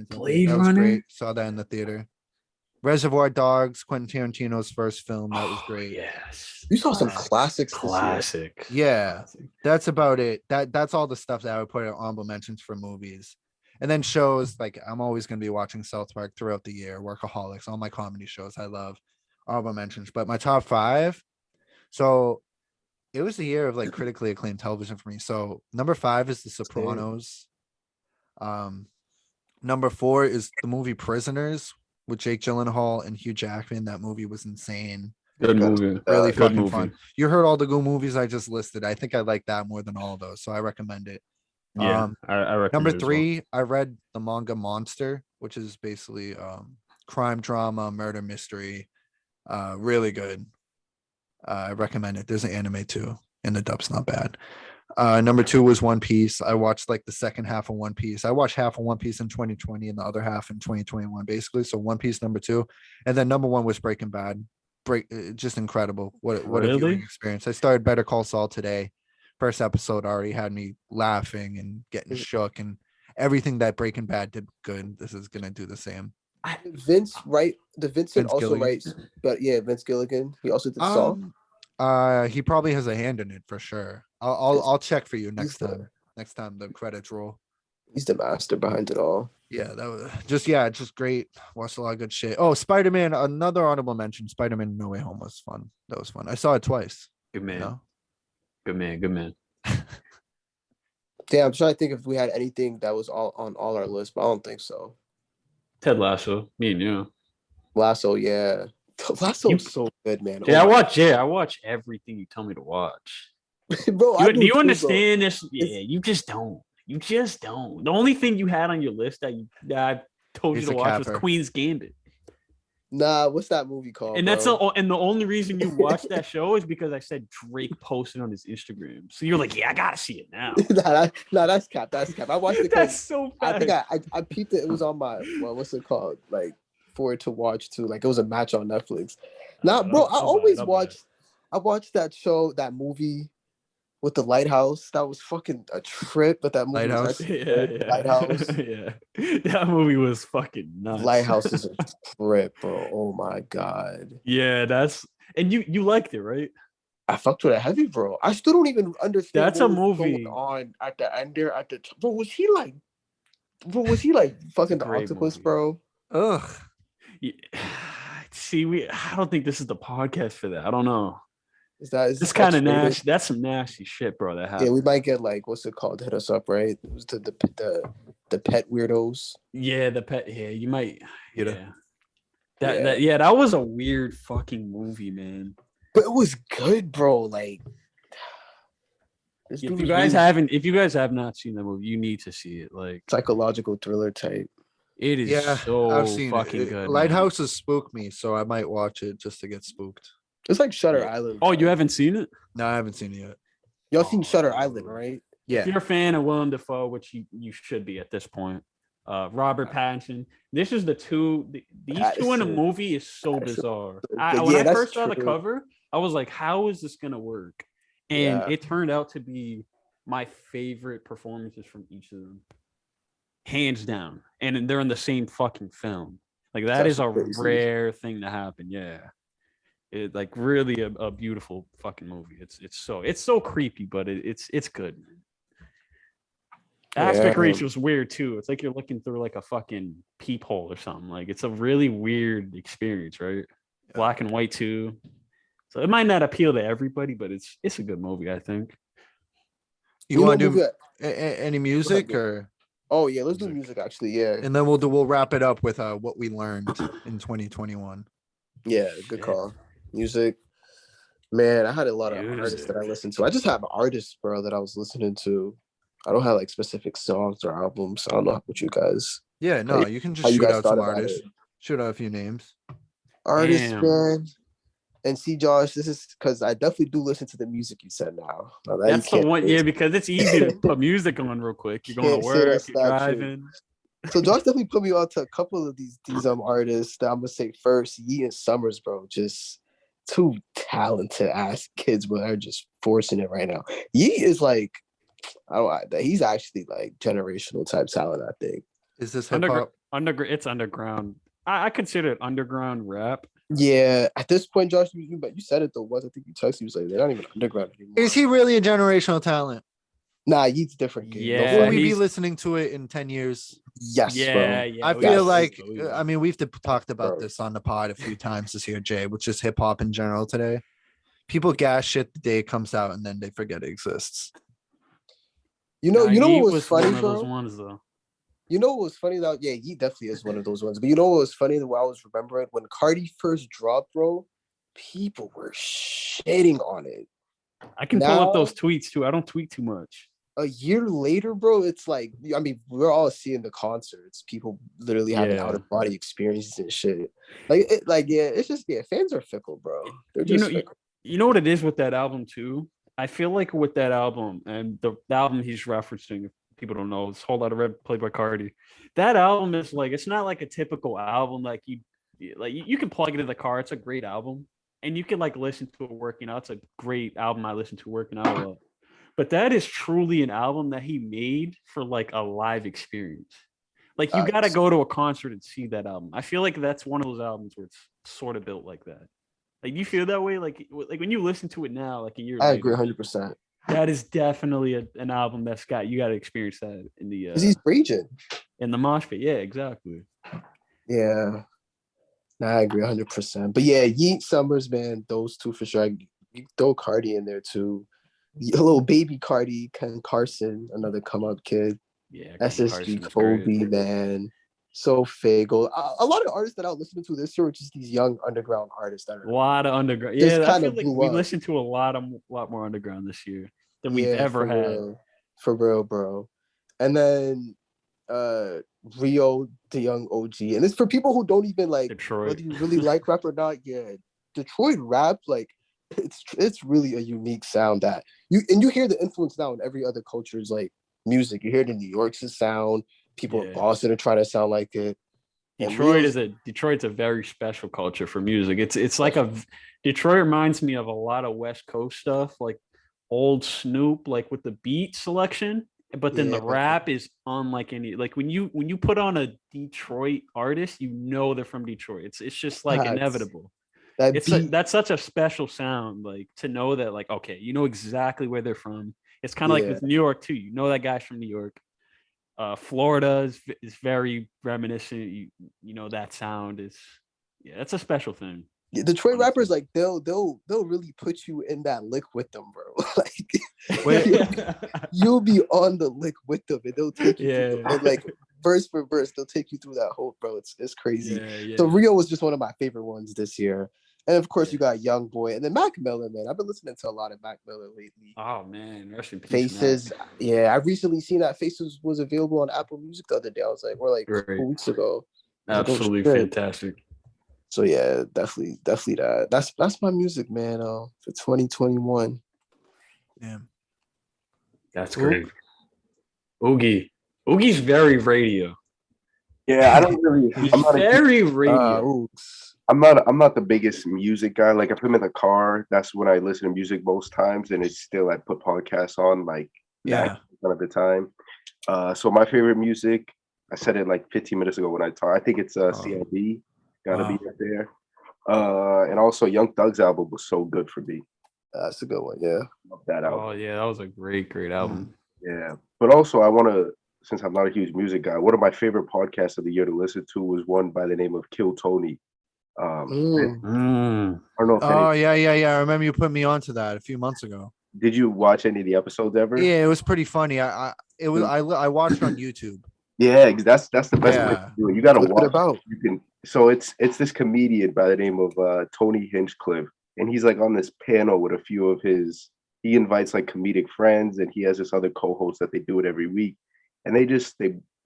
Blade that was Runner. Great. Saw that in the theater. Reservoir Dogs, Quentin Tarantino's first film. That was great. Yes. You saw some classics. Classic. Yeah, that's about it. That's all the stuff that I would put in honorable mentions for movies. And then shows, like I'm always going to be watching South Park throughout the year. Workaholics, all my comedy shows I love. Honorable mentions. But my top 5. So it was a year of like critically acclaimed television for me. So number 5 is The Sopranos. Number 4 is the movie Prisoners with Jake Gyllenhaal and Hugh Jackman. That movie was insane. Good movie. Really fucking movie. fun. You heard all the good movies I just listed. I think I like that more than all of those. So I recommend it. Yeah, I recommend number it as 3, I read the manga Monster, which is basically crime drama, murder mystery. Really good. I recommend it. There's an anime too, and the dub's not bad. Number 2 was One Piece. I watched like the second half of One Piece. I watched half of One Piece in 2020 and the other half in 2021, basically. So One Piece number 2, and then number 1 was Breaking Bad. Just incredible. What a viewing experience. I started Better Call Saul today. First episode already had me laughing and getting shook, and everything that Breaking Bad did good. This is gonna do the same. Vince also writes, but yeah, Vince Gilligan. He also did Saul. He probably has a hand in it for sure. I'll check for you next time. Next time the credits roll. He's the master behind it all. Yeah, that was just great. Watched a lot of good shit. Oh, Spider-Man, another honorable mention. Spider-Man No Way Home was fun. That was fun. I saw it twice. Good man. You know? Good man. Damn, I'm trying to think if we had anything that was all on all our lists, but I don't think so. Ted Lasso, me and you. Lasso, yeah. Lasso is so good, man. Yeah, I watch everything you tell me to watch. Bro, do you understand this? Yeah, you just don't. The only thing you had on your list that I told you to watch was Queen's Gambit. Nah, what's that movie called? And that's the only reason you watched that show is because I said Drake posted on his Instagram. So you're like, yeah, I gotta see it now. That's cap. I watched it. That's so bad. I think I peeped it. It was on my what's it called? Like for it to watch too. Like it was a match on Netflix. Now, bro, I watched that show, that movie with the lighthouse. That was fucking a trip, but that movie Lighthouse. was actually Lighthouse. Yeah. That movie was fucking nuts. Lighthouse is a trip, bro. Oh my god. Yeah, and you liked it, right? I fucked with it heavy, bro. I still don't even understand. That's a movie on at the end there at the bro. Was he like fucking the octopus, movie. Bro? Ugh. Yeah. See, I don't think this is the podcast for that. I don't know. It's kind of nasty. That's some nasty shit, bro. That happened. Yeah, we might get like what's it called? Hit us up, right? It was the pet weirdos. Yeah, the pet. Yeah, you might. Yeah. That was a weird fucking movie, man. But it was good, bro. Like This If dude you was guys really have not seen the movie, you need to see it. Like psychological thriller type. it is Yeah, so I've seen fucking it. good. man. Lighthouses spook me, so I might watch it just to get spooked. It's like Shutter Yeah. Island. Oh, you vibe. haven't seen it? No, I haven't seen it yet. Y'all seen Shutter Oh. Island, right? If Yeah. you're a fan of Willem Dafoe, which you should be at this point, Robert Pattinson. This is these two in a Pattinson. movie is so Pattinson. bizarre. So When good. Yeah, I that's first saw the true. cover, I was like, "How is this gonna work?" And Yeah. it turned out to be my favorite performances from each of them, hands down. And they're in the same fucking film. Like that is a That's crazy. rare thing to happen. Yeah. It like really a beautiful fucking movie. It's so creepy, but it's good. Aspect Yeah. ratio is weird too. It's like you're looking through like a fucking peephole or something. Like it's a really weird experience, right? Black and white too. So it might not appeal to everybody, but it's a good movie, I think. You know want to movie do that- any music go. or? Oh yeah, let's do Music. music actually. Yeah. And then we'll wrap it up with what we learned in 2021. Yeah, good call. Music. Man, I had a lot of artists Music. that I listened to. I just have artists, bro, that I was listening to. I don't have like specific songs or albums. I don't know what you guys. Yeah, no, you can How just you shoot guys out thought some about artists. it? Shoot out a few names. Artists, Damn. man. And see, Josh, this is because I definitely do listen to the music you said now. Now that That's you the can't one, say- yeah, because it's easy to put music on real quick. You're going to Can't say work, that's you're not true. driving. So Josh definitely put me on to a couple of these artists that I'm gonna say first. Yee and Summers, bro, just two talented ass kids, but they're just forcing it right now. Yee is like, he's actually like generational type talent, I think. Is this hip hop? It's underground. I consider it underground rap. Yeah, at this point, Josh, you said it though. Once I think you texted, you was like, they're not even underground anymore. Is he really a generational talent? Nah, Yee's different. Kid. Yeah, No Will fun. we be he's- listening to it in 10 years? Yes, Yeah, bro. yeah. I we feel gotta like, see, though, yeah. I mean, we've talked about Bro. this on the pod a few times this year, Jay, which is hip hop in general today. People gas shit the day it comes out and then they forget it exists. You know Ye what was funny, one of those bro? ones though. You know what was funny though? Yeah, he definitely is one of those ones. But you know what was funny that I was remembering when Cardi first dropped, bro, people were shitting on it. I can pull up Now- those tweets too. I don't tweet too much. A year later, bro, it's like, I mean, we're all seeing the concerts, people literally having Yeah. out of body experiences and shit. It's just fans are fickle, bro. They're You just know, fickle. you know what it is with that album too. I feel like with that album and the album he's referencing, if people don't know, it's Whole Lot of Red played by Cardi. That album is like, it's not like a typical album like you can plug it in the car. It's a great album, and you can like listen to it working out. It's a great album I listen to working out a lot. But that is truly an album that he made for like a live experience. Like you got to go to a concert and see that album. I feel like that's one of those albums where it's sort of built like that. Like you feel that way, like when you listen to it now, like a year I later, agree 100%. that is definitely an album you got to experience that in the Because he's raging. in the mosh pit. Yeah, exactly. Yeah. Nah, I agree 100%. But yeah, Yeet, Summers, man, those two for sure. You throw Cardi in there too. A little baby Cardi, Ken Carson, another come up kid. Yeah, SSG Carson's Kobe, great. man. So Fago. A lot of artists that I was listening to this year were just these young underground artists that are A lot of underground. Just Yeah, I kinda feel like blew we up. listened to a lot more underground this year than we've ever for had. real. For real, bro. And then Rio, the young OG. And it's for people who don't even like Detroit. whether you really like rap or not. Yeah. Detroit rap, like it's really a unique sound that you hear the influence now in every other culture's like music. You hear the New York's sound, people in Yeah. Boston are trying to sound like it. And Detroit's a very special culture for music. It's like Detroit reminds me of a lot of West Coast stuff, like old Snoop, like with the beat selection. But then the Yeah. rap is unlike any, like when you put on a Detroit artist, you know they're from Detroit. It's just like Facts. inevitable. that It's beat, that's such a special sound, like to know that, like, okay, you know exactly where they're from. It's kind of like Yeah. with New York too. You know that guy's from New York. Florida is very reminiscent. You know that sound is, yeah, it's a special thing. Detroit honestly. rappers, like they'll really put you in that lick with them, bro. Like you'll be on the lick with them, and they'll take you through Yeah. and like verse for verse, they'll take you through that whole, bro. It's crazy. yeah. So Rio was just one of my favorite ones this year. And of course, you got Young Boy, and then Mac Miller, man. I've been listening to a lot of Mac Miller lately. Oh man, rest in peace, Faces, Mac. yeah. I've recently seen that Faces was available on Apple Music the other day. I was like, or like a couple Great. weeks ago. I was like, oh, Absolutely shit. fantastic. So yeah, definitely that. That's my music, man. For 2021. Damn. That's great. Oogie's very radio. Yeah, I don't really. He's I'm not. very radio. I'm not the biggest music guy. Like if I'm in the car, that's when I listen to music most times, and it's still I put podcasts on like Yeah. 90% of the time. So my favorite music, I said it like 15 minutes ago when I talked. I think it's CID, gotta be up there. And also Young Thug's album was so good for me. That's a good one. Yeah. Love that album. Oh yeah, that was a great album. Yeah, but also I want to, since I'm not a huge music guy, one of my favorite podcasts of the year to listen to was one by the name of Kill Tony. I don't know if Oh yeah. I remember you put me onto that a few months ago. Did you watch any of the episodes ever? Yeah, it was pretty funny. I watched on YouTube. Yeah, that's the best way to do it. You got to watch. About? You can. So it's this comedian by the name of Tony Hinchcliffe, and he's like on this panel with a few of his. He invites like comedic friends, and he has this other co-host that they do it every week, and they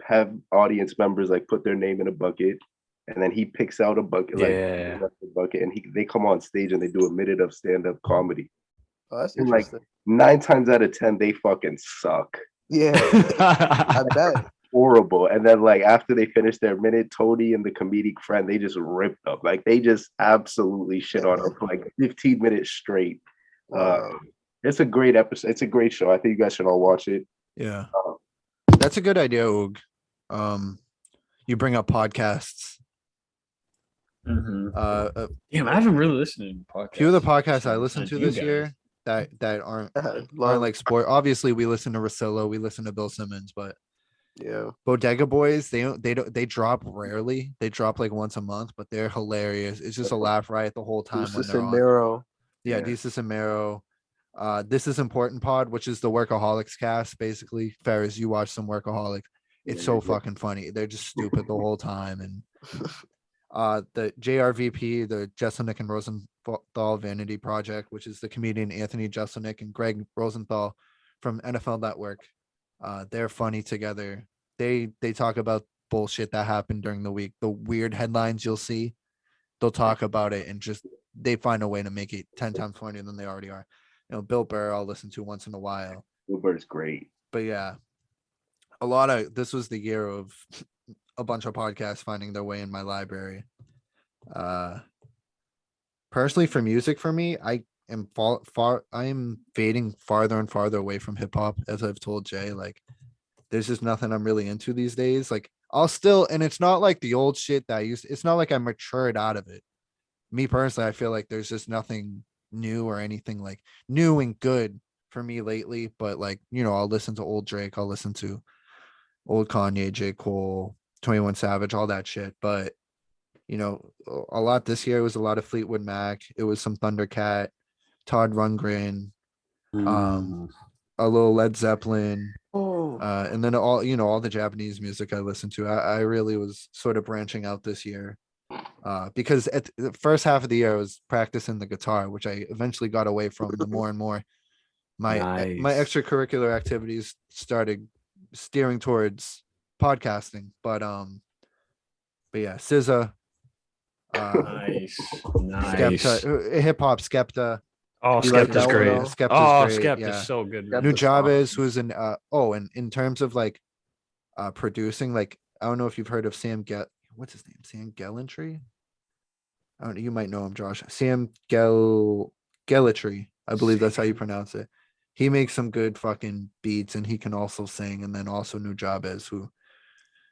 have audience members like put their name in a bucket, and then he picks out a bucket, and they come on stage and they do a minute of stand-up comedy. Oh, that's and like interesting. 9 times out of 10, they fucking suck. Yeah, I bet. Horrible. And then like after they finish their minute, Tony and the comedic friend, they just ripped up. Like they just absolutely shit on him for like 15 minutes straight. It's a great episode. It's a great show. I think you guys should all watch it. Yeah. That's a good idea, Oog. You bring up podcasts. Damn, I haven't really listened to podcasts. Few of the podcasts I listened to this year that aren't like sport. Obviously, we listen to Rosillo, we listen to Bill Simmons, but yeah, Bodega Boys, they drop rarely. They drop like once a month, but they're hilarious. It's just a laugh riot the whole time when they're on. Mero. Yeah, Desus and Mero. This is Important Pod, which is the Workaholics cast, basically. Ferris, you watch some Workaholics. It's so fucking funny. They're just stupid the whole time. And the JRVP, the Jeselnik and Rosenthal Vanity Project, which is the comedian Anthony Jeselnik and Greg Rosenthal from NFL Network. They're funny together. They talk about bullshit that happened during the week. The weird headlines you'll see, they'll talk about it and just they find a way to make it 10 times funnier than they already are. You know, Bill Burr I'll listen to once in a while. Bill Burr's great. But yeah, this was the year of a bunch of podcasts finding their way in my library. Personally, for music, for me, I am fading farther and farther away from hip hop, as I've told Jay. Like, there's just nothing I'm really into these days. Like, I'll still, and it's not like the old shit that I used. It's not like I matured out of it. Me personally, I feel like there's just nothing new or anything like new and good for me lately. But like, you know, I'll listen to old Drake. I'll listen to old Kanye, J. Cole, 21 Savage, all that shit. But you know, a lot this year was a lot of Fleetwood Mac. It was some Thundercat, Todd Rundgren, a little Led Zeppelin, and then all the Japanese music I listened to. I really was sort of branching out this year because at the first half of the year I was practicing the guitar, which I eventually got away from. The more and more my extracurricular activities started steering towards podcasting, but yeah, SZA, nice. Skepta, hip hop Skepta. Oh, Skepta's great. Skepta's great. Skepta's so good. Nujabes, who's in and in terms of like producing, like I don't know if you've heard of what's his name? Sam Gellantry? I don't know, you might know him, Josh. Sam Gellatry, I believe that's how you pronounce it. He makes some good fucking beats and he can also sing. And then also Nujabes, who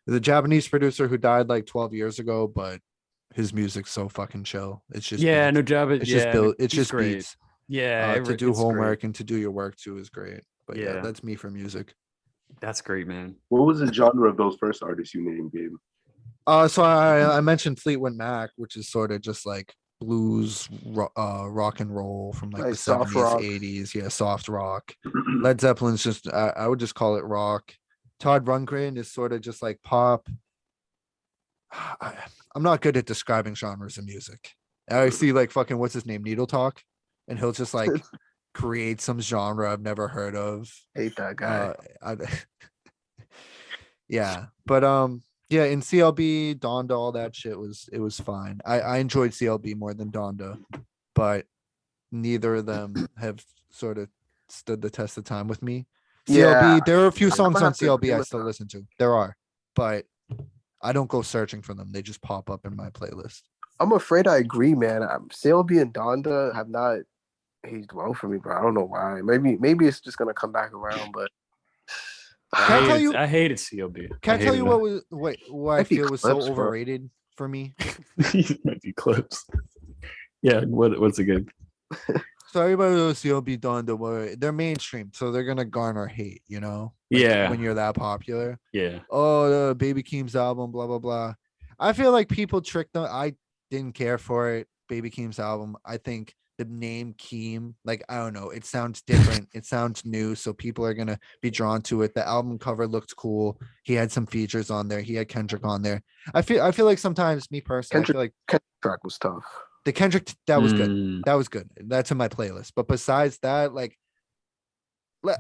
is a Japanese producer who died like 12 years ago, but his music's so fucking chill. It's just Nujabes. It's just great. beats. Yeah, to do homework and to do your work too is great. But yeah, that's me for music. That's great, man. What was the genre of those first artists you named, Gabe? So I mentioned Fleetwood Mac, which is sort of just like blues, rock and roll from like the 70s, 80s. Yeah, soft rock. Led Zeppelin's just I would just call it rock. Todd Rundgren is sort of just like pop. I'm not good at describing genres of music. I see like fucking what's his name, Needle Talk, and he'll just like create some genre I've never heard of. Hate that guy. Yeah, but yeah, in CLB, Donda, all that shit was fine. I enjoyed CLB more than Donda, but neither of them have sort of stood the test of time with me. Yeah, CLB, there are a few I'm songs gonna on have to agree CLB I with still that. listen to. There are, but I don't go searching for them. They just pop up in my playlist. I'm afraid I agree, man. Selby and Donda have not aged well for me, bro. I don't know why. Maybe it's just gonna come back around, but Can I tell you? I hated CLB. Can I tell you what I Might be feel was so Clips, bro. overrated for me? Might be Clips. Yeah, what's it good? So everybody knows CLB Donda, they're mainstream, so they're gonna garner hate, you know? Yeah. When you're that popular. Yeah. Oh, the Baby Keem's album, blah blah blah. I feel like people tricked them. I didn't care for it. Baby Keem's album. I think the name Keem, like I don't know, it sounds different. It sounds new, so people are gonna be drawn to it. The album cover looked cool. He had some features on there. He had Kendrick on there. I feel like sometimes, me personally, I feel like Kendrick track was tough. the Kendrick that was good. That was good. That's in my playlist. But besides that, like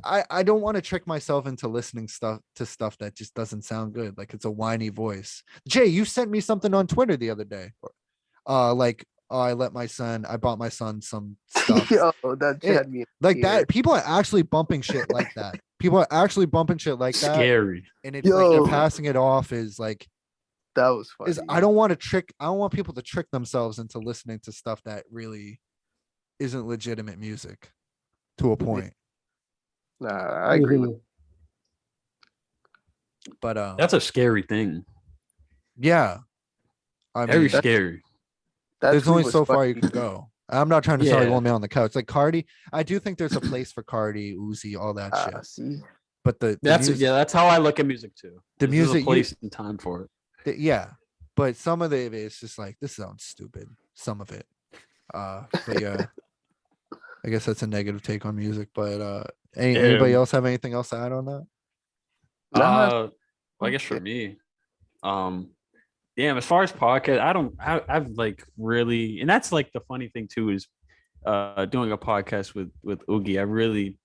I don't want to trick myself into listening stuff that just doesn't sound good. Like it's a whiny voice. Jay, you sent me something on Twitter the other day. Like I bought my son some stuff. Yo, that shit had me like that. People are actually bumping shit like that. People are actually bumping shit like that. Scary. And it's like they're passing it off as like that was funny. I don't want people to trick themselves into listening to stuff that really isn't legitimate music to a point. Nah, I agree with. But that's a scary thing. Yeah. I Very mean, scary. There's only so far you can go. I'm not trying to sound like Old Man on the Couch. Like Cardi, I do think there's a place for Cardi, Uzi, all that shit. See? But that's how I look at music too. The music, a place and time for it. Yeah, but some of it's just like this sounds stupid. Some of it, but yeah, I guess that's a negative take on music. But anybody else have anything else to add on that? Well, I guess for me, as far as podcast, I've like really, and that's like the funny thing too is doing a podcast with Oogie. I really,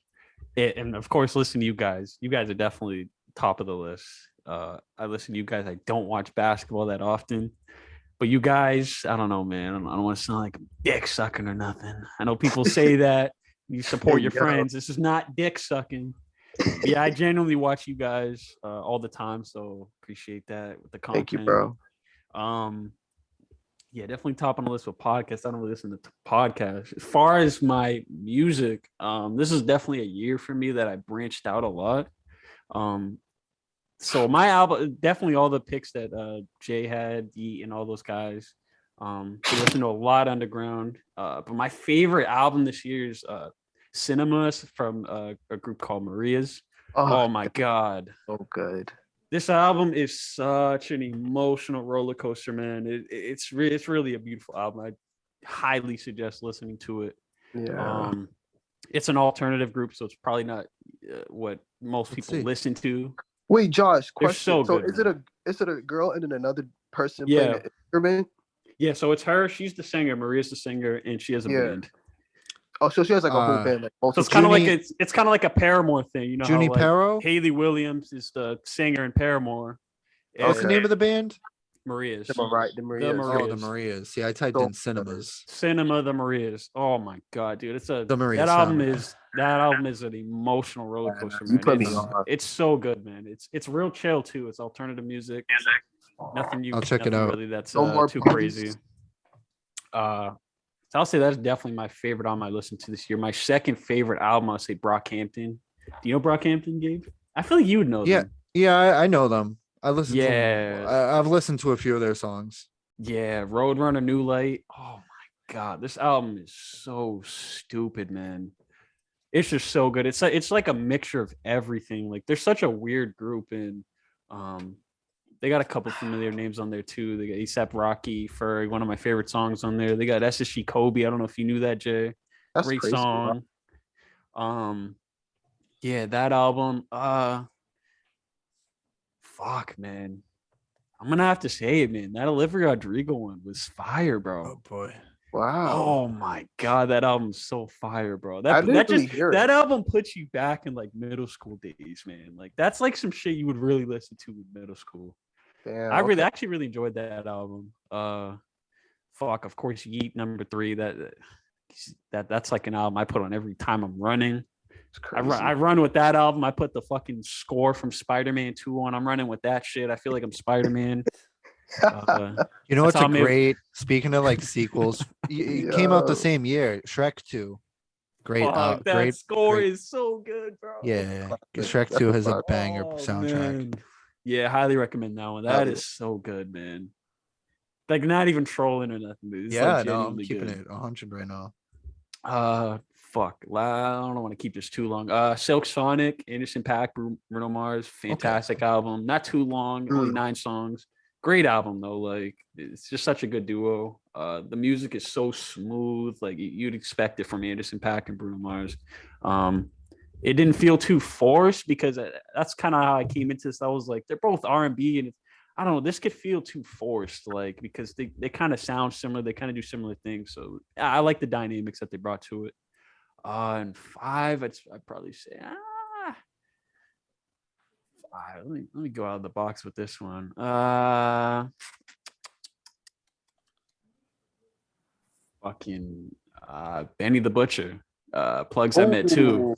and of course, listen to you guys. You guys are definitely top of the list. I listen to you guys. I don't watch basketball that often, but you guys, I don't know, man. I don't want to sound like I'm dick sucking or nothing. I know people say that you support your friends. This is not dick sucking. Yeah, I genuinely watch you guys all the time, so appreciate that with the content. Thank you, bro. Yeah, definitely top on the list with podcasts. I don't really listen to podcasts. As far as my music, this is definitely a year for me that I branched out a lot. So my album, definitely all the picks that Jay had, Yeet, and all those guys. We listen to a lot underground. But my favorite album this year is Cinemas from a group called Maria's. Oh my God. So good. This album is such an emotional roller coaster, man. It's really a beautiful album. I highly suggest listening to it. Yeah. It's an alternative group, so it's probably not what most people listen to. Wait, Josh, question. So good, is it a girl and then another person playing an instrument? Yeah, so it's her. She's the singer. Maria's the singer, and she has a band. Oh, so she has like a whole band. Like, so it's kind of like it's kind of like a Paramore thing, you know. Junie Perro? Haley Williams is the singer in Paramore. What's the name of the band? Maria's. The Maria's. Oh, the Maria's. Yeah, I typed in Cinemas. Cinema, the Maria's. Oh my God, dude! The Maria's. That album is an emotional roller coaster, man. It's so good, man. It's real chill too. It's alternative music. I'll check it out. Really, that's too crazy. So I'll say that's definitely my favorite album I listened to this year. My second favorite album, I'll say Brockhampton. Do you know Brockhampton, Gabe? I feel like you would know them. Yeah, I know them. I listen to them. I've listened to a few of their songs. Yeah, Roadrunner, New Light. Oh my God, this album is so stupid, man. It's just so good. It's like a mixture of everything. Like they're such a weird group, and they got a couple familiar names on there too. They got A$AP Rocky for one of my favorite songs on there. They got SSG Kobe. I don't know if you knew that, Jay. That's great crazy, song. Yeah, that album. Fuck, man. I'm gonna have to say it, man. That Olivia Rodrigo one was fire, bro. Oh boy. Wow. Oh my god, that album's so fire, bro. I That didn't that really just hear that it. album puts you back in like middle school days, man. Like that's like some shit you would really listen to in middle school. Damn. I Okay. actually really enjoyed that album. Fuck, of course, Yeet #3. That's like an album I put on every time I'm running. It's crazy. I run with that album. I put the fucking score from Spider-Man 2 on. I'm running with that shit. I feel like I'm Spider-Man. You know That's what's how a I made- great, speaking of like sequels, it came out the Yo. same year, Shrek 2. Great, Fuck, that great, score great. is so good, bro. Yeah, Classic. Shrek That's 2 a has a classic. banger Oh, soundtrack. man. Yeah, highly recommend that one. That is so good, man. Like not even trolling or nothing, dude. It's Yeah, like no, I'm genuinely keeping good. it 100 right now. Fuck. I don't want to keep this too long. Silk Sonic, Innocent Pack, Bruno Mars, fantastic album. Not too long, only 9 songs. Great album though. Like it's just such a good duo. The music is so smooth, like you'd expect it from Anderson Paak and Bruno Mars. It didn't feel too forced because that's kind of how I came into this. I was like, they're both R&B, and I don't know, this could feel too forced, like because they kind of sound similar, they kind of do similar things. So I like the dynamics that they brought to it. And 5, I'd probably say 5. Let me go out of the box with this one. Fucking Benny the Butcher. Plugs I met too.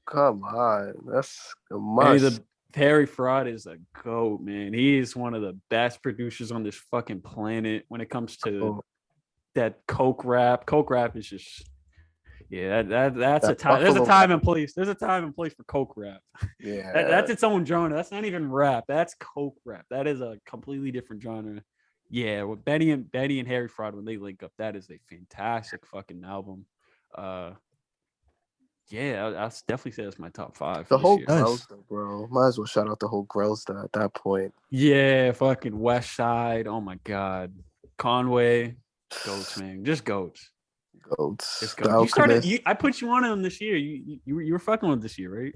Come on, that's a Benny must. the Harry Fraud is a goat, man. He is one of the best producers on this fucking planet when it comes to that coke rap. Coke rap is just that's a time. There's a time and place. There's a time and place for coke rap. Yeah, that's its own genre. That's not even rap. That's coke rap. That is a completely different genre. Yeah, with Betty and Harry Fraud, when they link up, that is a fantastic fucking album. Yeah, I'll definitely say that's my top 5. The whole year. Grells, though, bro. Might as well shout out the whole Grells at that point. Yeah, fucking West Side. Oh my god, Conway, goats, man, just goats. Goats. Just goats. You started. I put you on them this year. You were fucking with this year, right?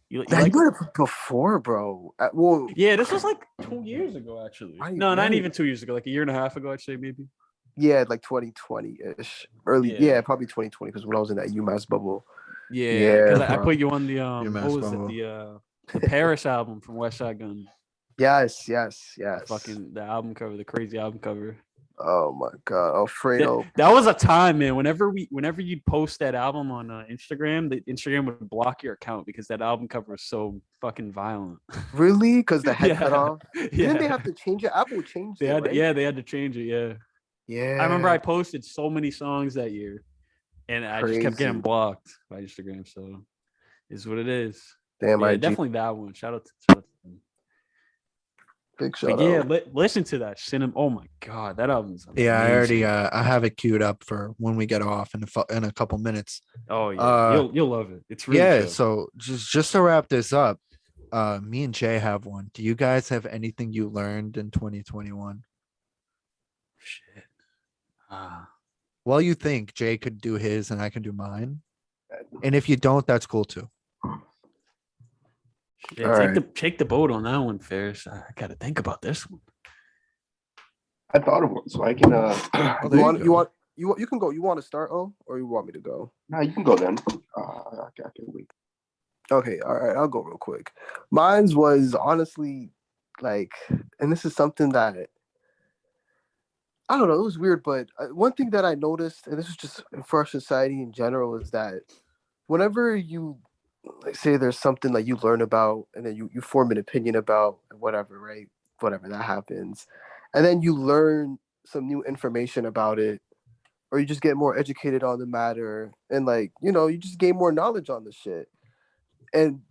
You like it before, bro. Well, yeah, this was like 2 years ago, actually. No, not even 2 years ago. Like a year and a half ago, I'd say maybe. Yeah, like 2020-ish. Early, yeah probably 2020, because when I was in that UMass bubble. Yeah, because I put you on the what was bubble. it, the Paris album from West Side Gun. Yes. Fucking the album cover, the crazy album cover. Oh my god, Alfredo. That was a time, man. Whenever you'd post that album on Instagram, the Instagram would block your account because that album cover was so fucking violent. Really? Because the head cut off? Yeah. Didn't they have to change it? Apple changed it, right? Yeah, they had to change it. Yeah. Yeah. I remember I posted so many songs that year, and I just kept getting blocked by Instagram. So, is what it is. Damn, yeah, definitely that one. Shout out to them. Big shout out. Listen to that cinema. Oh my god, that album's amazing. Yeah, I already I have it queued up for when we get off in a couple minutes. Oh yeah, you'll love it. It's really chill. So just to wrap this up, me and Jay have one. Do you guys have anything you learned in 2021? Shit. Well, you think Jay could do his and I can do mine, and if you don't, that's cool too. Yeah, take the boat on that one, Ferris. I gotta think about this one. I thought of one, so I can. You can go. You want to start, or you want me to go? No, you can go then. I can wait. Okay, all right. I'll go real quick. Mine's was honestly like, and this is something that I don't know. It was weird, but one thing that I noticed, and this is just for our society in general, is that whenever you say there's something that you learn about and then you form an opinion about whatever, right? Whatever that happens. And then you learn some new information about it, or you just get more educated on the matter, and you just gain more knowledge on the shit. And,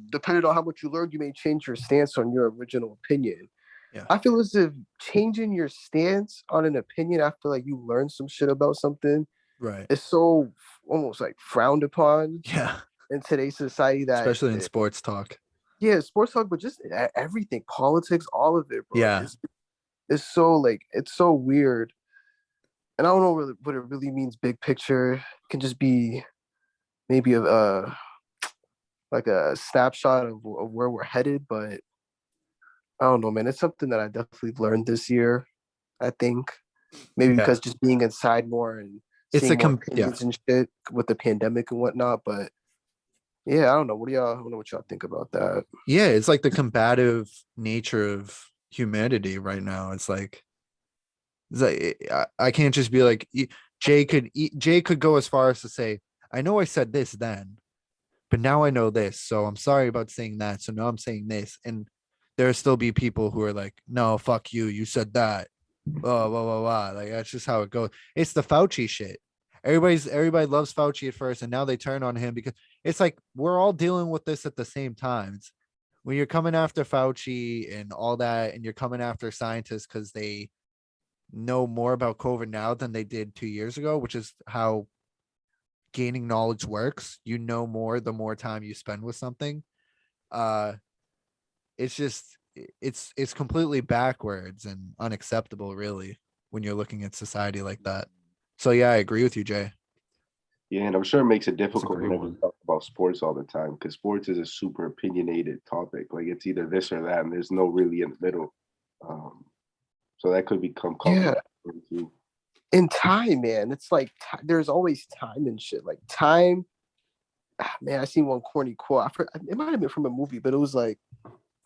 depending on how much you learn, you may change your stance on your original opinion. Yeah. I feel as if changing your stance on an opinion after you learn some shit about something, right, is so almost frowned upon. Yeah. In today's society, that especially in sports talk. Yeah, sports talk, but just everything, politics, all of it, bro. Yeah, it's so it's so weird, and I don't know what it really means. Big picture, it can just be maybe a snapshot of where we're headed, but I don't know, man. It's something that I definitely learned this year, I think. Maybe Yeah. because just being inside more and It's seeing a more opinions and shit with the pandemic and whatnot. But yeah, I don't know. I don't know what y'all think about that. Yeah, it's like the combative nature of humanity right now. It's like I can't just be like Jay could go as far as to say, I know I said this then, but now I know this, so I'm sorry about saying that, so now I'm saying this. And there'll still be people who are like, no, fuck you, you said that, blah blah blah blah. Like that's just how it goes. It's the Fauci shit. Everybody loves Fauci at first, and now they turn on him because it's like we're all dealing with this at the same time. When you're coming after Fauci and all that, and you're coming after scientists because they know more about COVID now than they did 2 years ago, which is how gaining knowledge works. You know more the more time you spend with something. It's just it's completely backwards and unacceptable, really, when you're looking at society like that. So yeah, I agree with you, Jay. Yeah, and I'm sure it makes it difficult great whenever we one. talk about sports all the time because sports is a super opinionated topic. Like it's either this or that, and there's no really in the middle. So that could become Yeah. complicated too. In time, man, it's like there's always time and shit. Like time, man. I seen one corny quote. It might have been from a movie, but it was like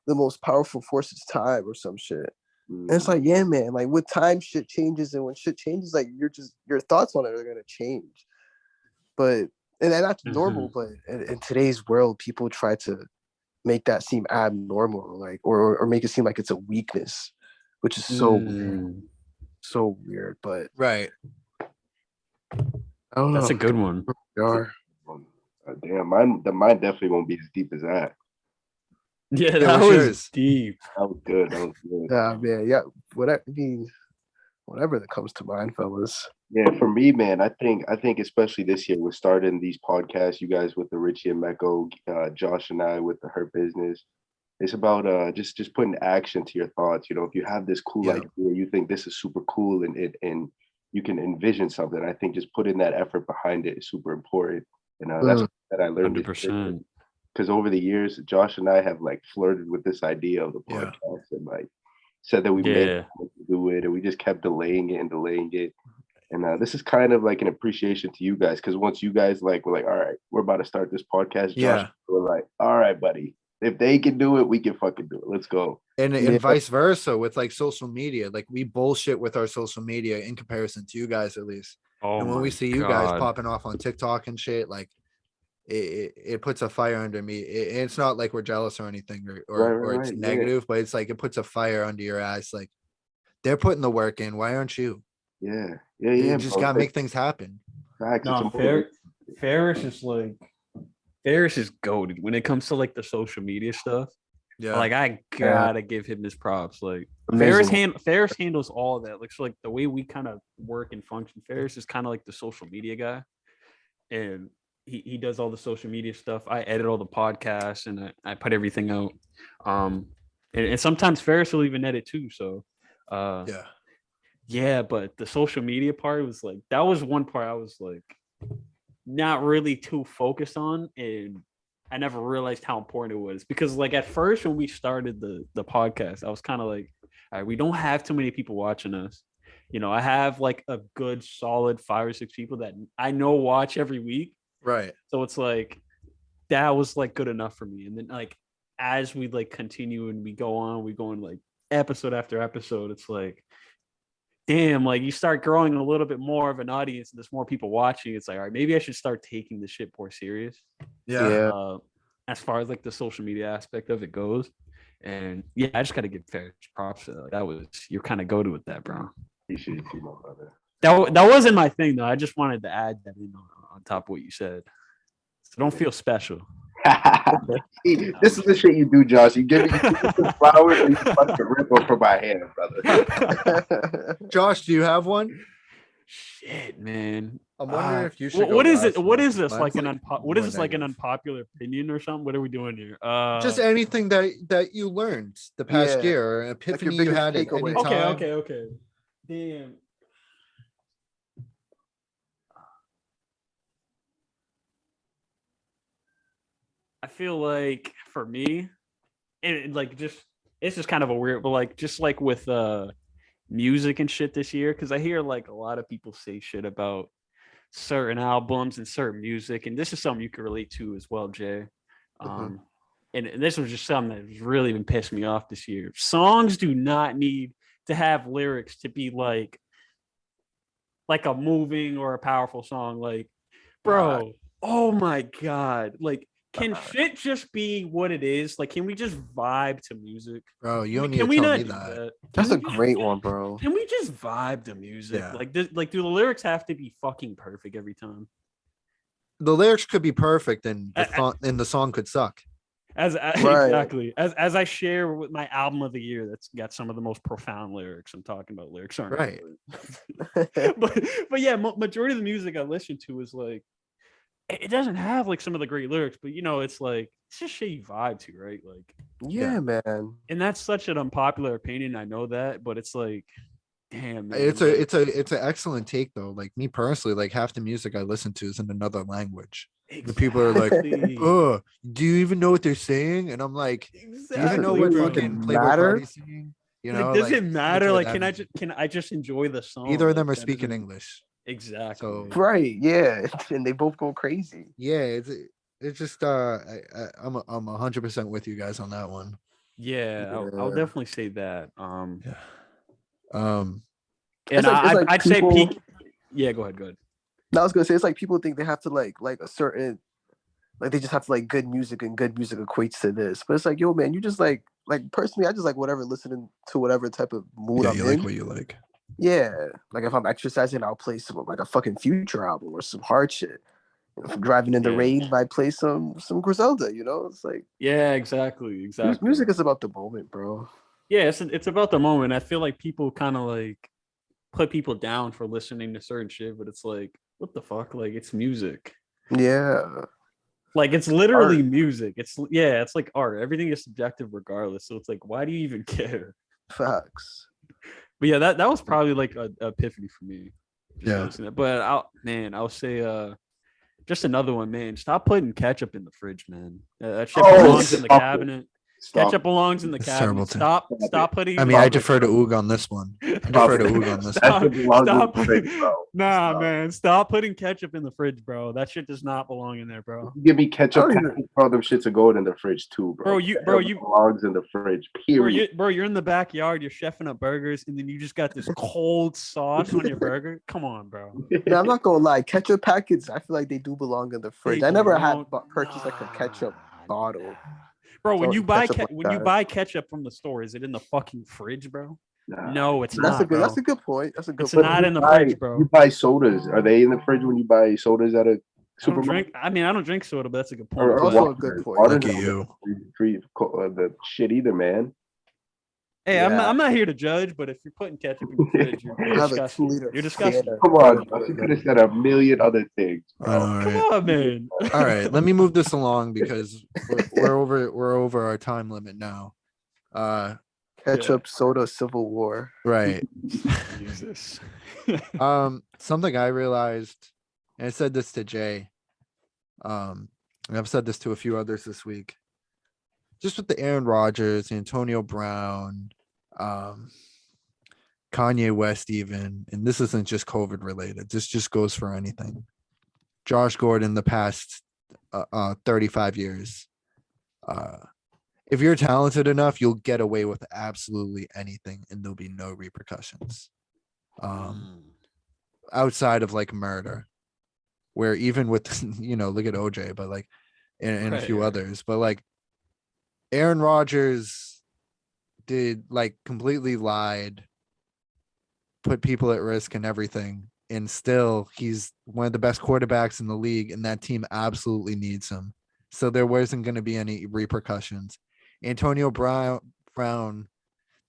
the most powerful force is time or some shit. And it's like, yeah, man. Like with time, shit changes, and when shit changes, like your thoughts on it are gonna change. But and that's normal. But in today's world, people try to make that seem abnormal, like or make it seem like it's a weakness, which is so weird. But Right. I don't know. That's a good one. Damn, mine definitely won't be as deep as that. Yeah, that what's was yours? deep. That was good. Man, yeah. Whatever that comes to mind, fellas. Yeah, for me, man, I think especially this year, we're starting these podcasts. You guys with the Richi Meko, Josh and I with the Hurt Business. It's about just putting action to your thoughts. You know, if you have this cool idea, you think this is super cool, and you can envision something. I think just putting that effort behind it is super important, and that's that I learned. 100%. Because over the years, Josh and I have like flirted with this idea of the podcast and like said that we made do it, and we just kept delaying it. And this is kind of like an appreciation to you guys because once you guys were like, all right, we're about to start this podcast. Josh, we're like, all right, buddy, if they can do it, we can fucking do it. Let's go. And vice versa with like social media. Like we bullshit with our social media in comparison to you guys, at least. And when we see you guys popping off on TikTok and shit, like it puts a fire under me. It's not like we're jealous or anything or it's negative, but it's like it puts a fire under your ass. Like they're putting the work in. Why aren't you? Yeah. You just gotta make things happen. No, Ferris is goated when it comes to like the social media stuff. Yeah, like I gotta give him his props. Like Ferris handles all of that. Like so, like the way we kind of work and function. Ferris is kind of like the social media guy, and he does all the social media stuff. I edit all the podcasts and I put everything out. And sometimes Ferris will even edit too. So yeah, but the social media part was like that was one part I was like not really too focused on, and I never realized how important it was because like at first when we started the podcast, I was kind of like, all right, we don't have too many people watching us. You know, I have like a good solid 5 or 6 people that I know watch every week. Right. So it's like that was like good enough for me. And then like as we like continue and we go on like episode after episode, it's like damn, like you start growing a little bit more of an audience and there's more people watching. It's like, all right, maybe I should start taking this shit more serious. Yeah. As far as like the social media aspect of it goes. And yeah, I just gotta give Ferris props. That was you're kind of go-to with that, bro. Appreciate you, my brother. That wasn't my thing though. I just wanted to add that in on top of what you said. So don't feel special. This is the shit you do, Josh. You give me some flowers and you fucking rip them from my hand, brother. Josh, do you have one? Shit, man. I'm wondering if you should. What is it? What is this like an what is this like an unpopular opinion or something? What are we doing here? Just anything that you learned the past year or an epiphany you had at any time. Okay. Damn. I feel like for me, and like just it's just kind of a weird, but like just like with music and shit this year, because I hear like a lot of people say shit about certain albums and certain music, and this is something you can relate to as well, Jay. Um, and this was just something that's really been pissing me off this year. Songs do not need to have lyrics to be like a moving or a powerful song. Like, bro, oh my god, like. Can shit just be what it is? Like, can we just vibe to music? Bro, you don't need Can to we tell not me do that. that? That's a great one, bro. Can we just vibe to music? Yeah. Like, do the lyrics have to be fucking perfect every time? The lyrics could be perfect and I- the song could suck. Exactly as I share with my album of the year that's got some of the most profound lyrics. I'm talking about lyrics aren't Right. but yeah, majority of the music I listen to is like it doesn't have like some of the great lyrics, but it's like it's just shit you vibe to, right? Like Yeah, man. and that's such an unpopular opinion. I know that, but it's like, damn, man, It's like, it's an excellent take though. Like me personally, like half the music I listen to is in another language. The people are like, exactly. "Oh, do you even know what they're saying?" And I'm like, "Do you even know what Does it fucking Playboy matter? Cardi's singing?" You Like, know, does it listen matter? to Like, that music. can I just enjoy the song? Neither of them Like, are that speaking isn't- English. Exactly. So Right, yeah. And they both go crazy. yeah, it's just I'm 100% with you guys on that one. Yeah, I'll Yeah. definitely say that. Yeah. And It's like I'd say people- peak. Yeah, go ahead. No, I was gonna say it's like people think they have to like a certain, like they just have to like good music, and good music equates to this. But it's like, yo, man, you just like personally, I just like whatever, listening to whatever type of mood Yeah, I'm you in. like what you like. Yeah, like if I'm exercising, I'll play some like a fucking Future album or some hard shit. If I'm driving in the Yeah. rain, I play some Griselda. It's like Yeah, exactly. music is about the moment, bro. Yeah, it's about the moment. I feel like people kind of like put people down for listening to certain shit, but it's like, what the fuck? Like, it's music. Yeah, Like, it's literally music. It's like art. Everything is subjective regardless. So it's like, why do you even care? facts. But yeah, that was probably like a epiphany for me. Yeah. Listening to that. But I'll say just another one, man. Stop putting ketchup in the fridge, man. That shit belongs in the stop it. cabinet. Stop. Ketchup belongs in the It's terrible cabinet. to- Stop putting. I mean, I Stop it. defer to Oog on this one. I Stop defer to it. Oog on this That one. shit belongs in Stop the fridge, putting- bro. Nah, Stop. man. Stop putting ketchup in the fridge, bro. That shit does not belong in there, bro. You give me ketchup, I don't even- packets, bro. Them shits are going in the fridge too, bro. Bro, you belongs in the fridge. Period. You're in the backyard, you're chefing up burgers, and then you just got this cold sauce on your burger. Come on, bro. No, I'm not gonna lie. Ketchup packets, I feel like they do belong in the fridge. They I never had belong- purchased like a ketchup bottle. Bro, when Don't you eat buy ketchup like when you that. buy ketchup from the store, is it in the fucking fridge, bro? Nah. No, it's That's not. a good. Bro. That's a good point. That's a good It's point. not in the buy- fridge, bro. You buy sodas. Are they in the fridge when you buy sodas at a I don't supermarket? drink. I mean, I don't drink soda, but that's a good point. Or Also But- a good point. Water's Look at not you. the shit either, man. Hey, Yeah. I'm not here to judge, but if you're putting ketchup in your fridge, you're I have a disgusting. 2-liter You're disgusting. Fanta. Come on, bro. You could have said a million other things, I bro. know, Come right? on, man. All right, let me move this along because we're over our time limit now. Ketchup, soda, Civil War. Right. Jesus. Something I realized, and I said this to Jay, and I've said this to a few others this week, just with the Aaron Rodgers, Antonio Brown, Kanye West, even, and this isn't just COVID related. This just goes for anything. Josh Gordon, the past 35 years. If you're talented enough, you'll get away with absolutely anything, and there'll be no repercussions. Outside of like murder, where even with look at OJ, but like and a few Right. others, but like Aaron Rodgers did like completely lied, put people at risk and everything, and still he's one of the best quarterbacks in the league, and that team absolutely needs him. So there wasn't going to be any repercussions. Antonio Brown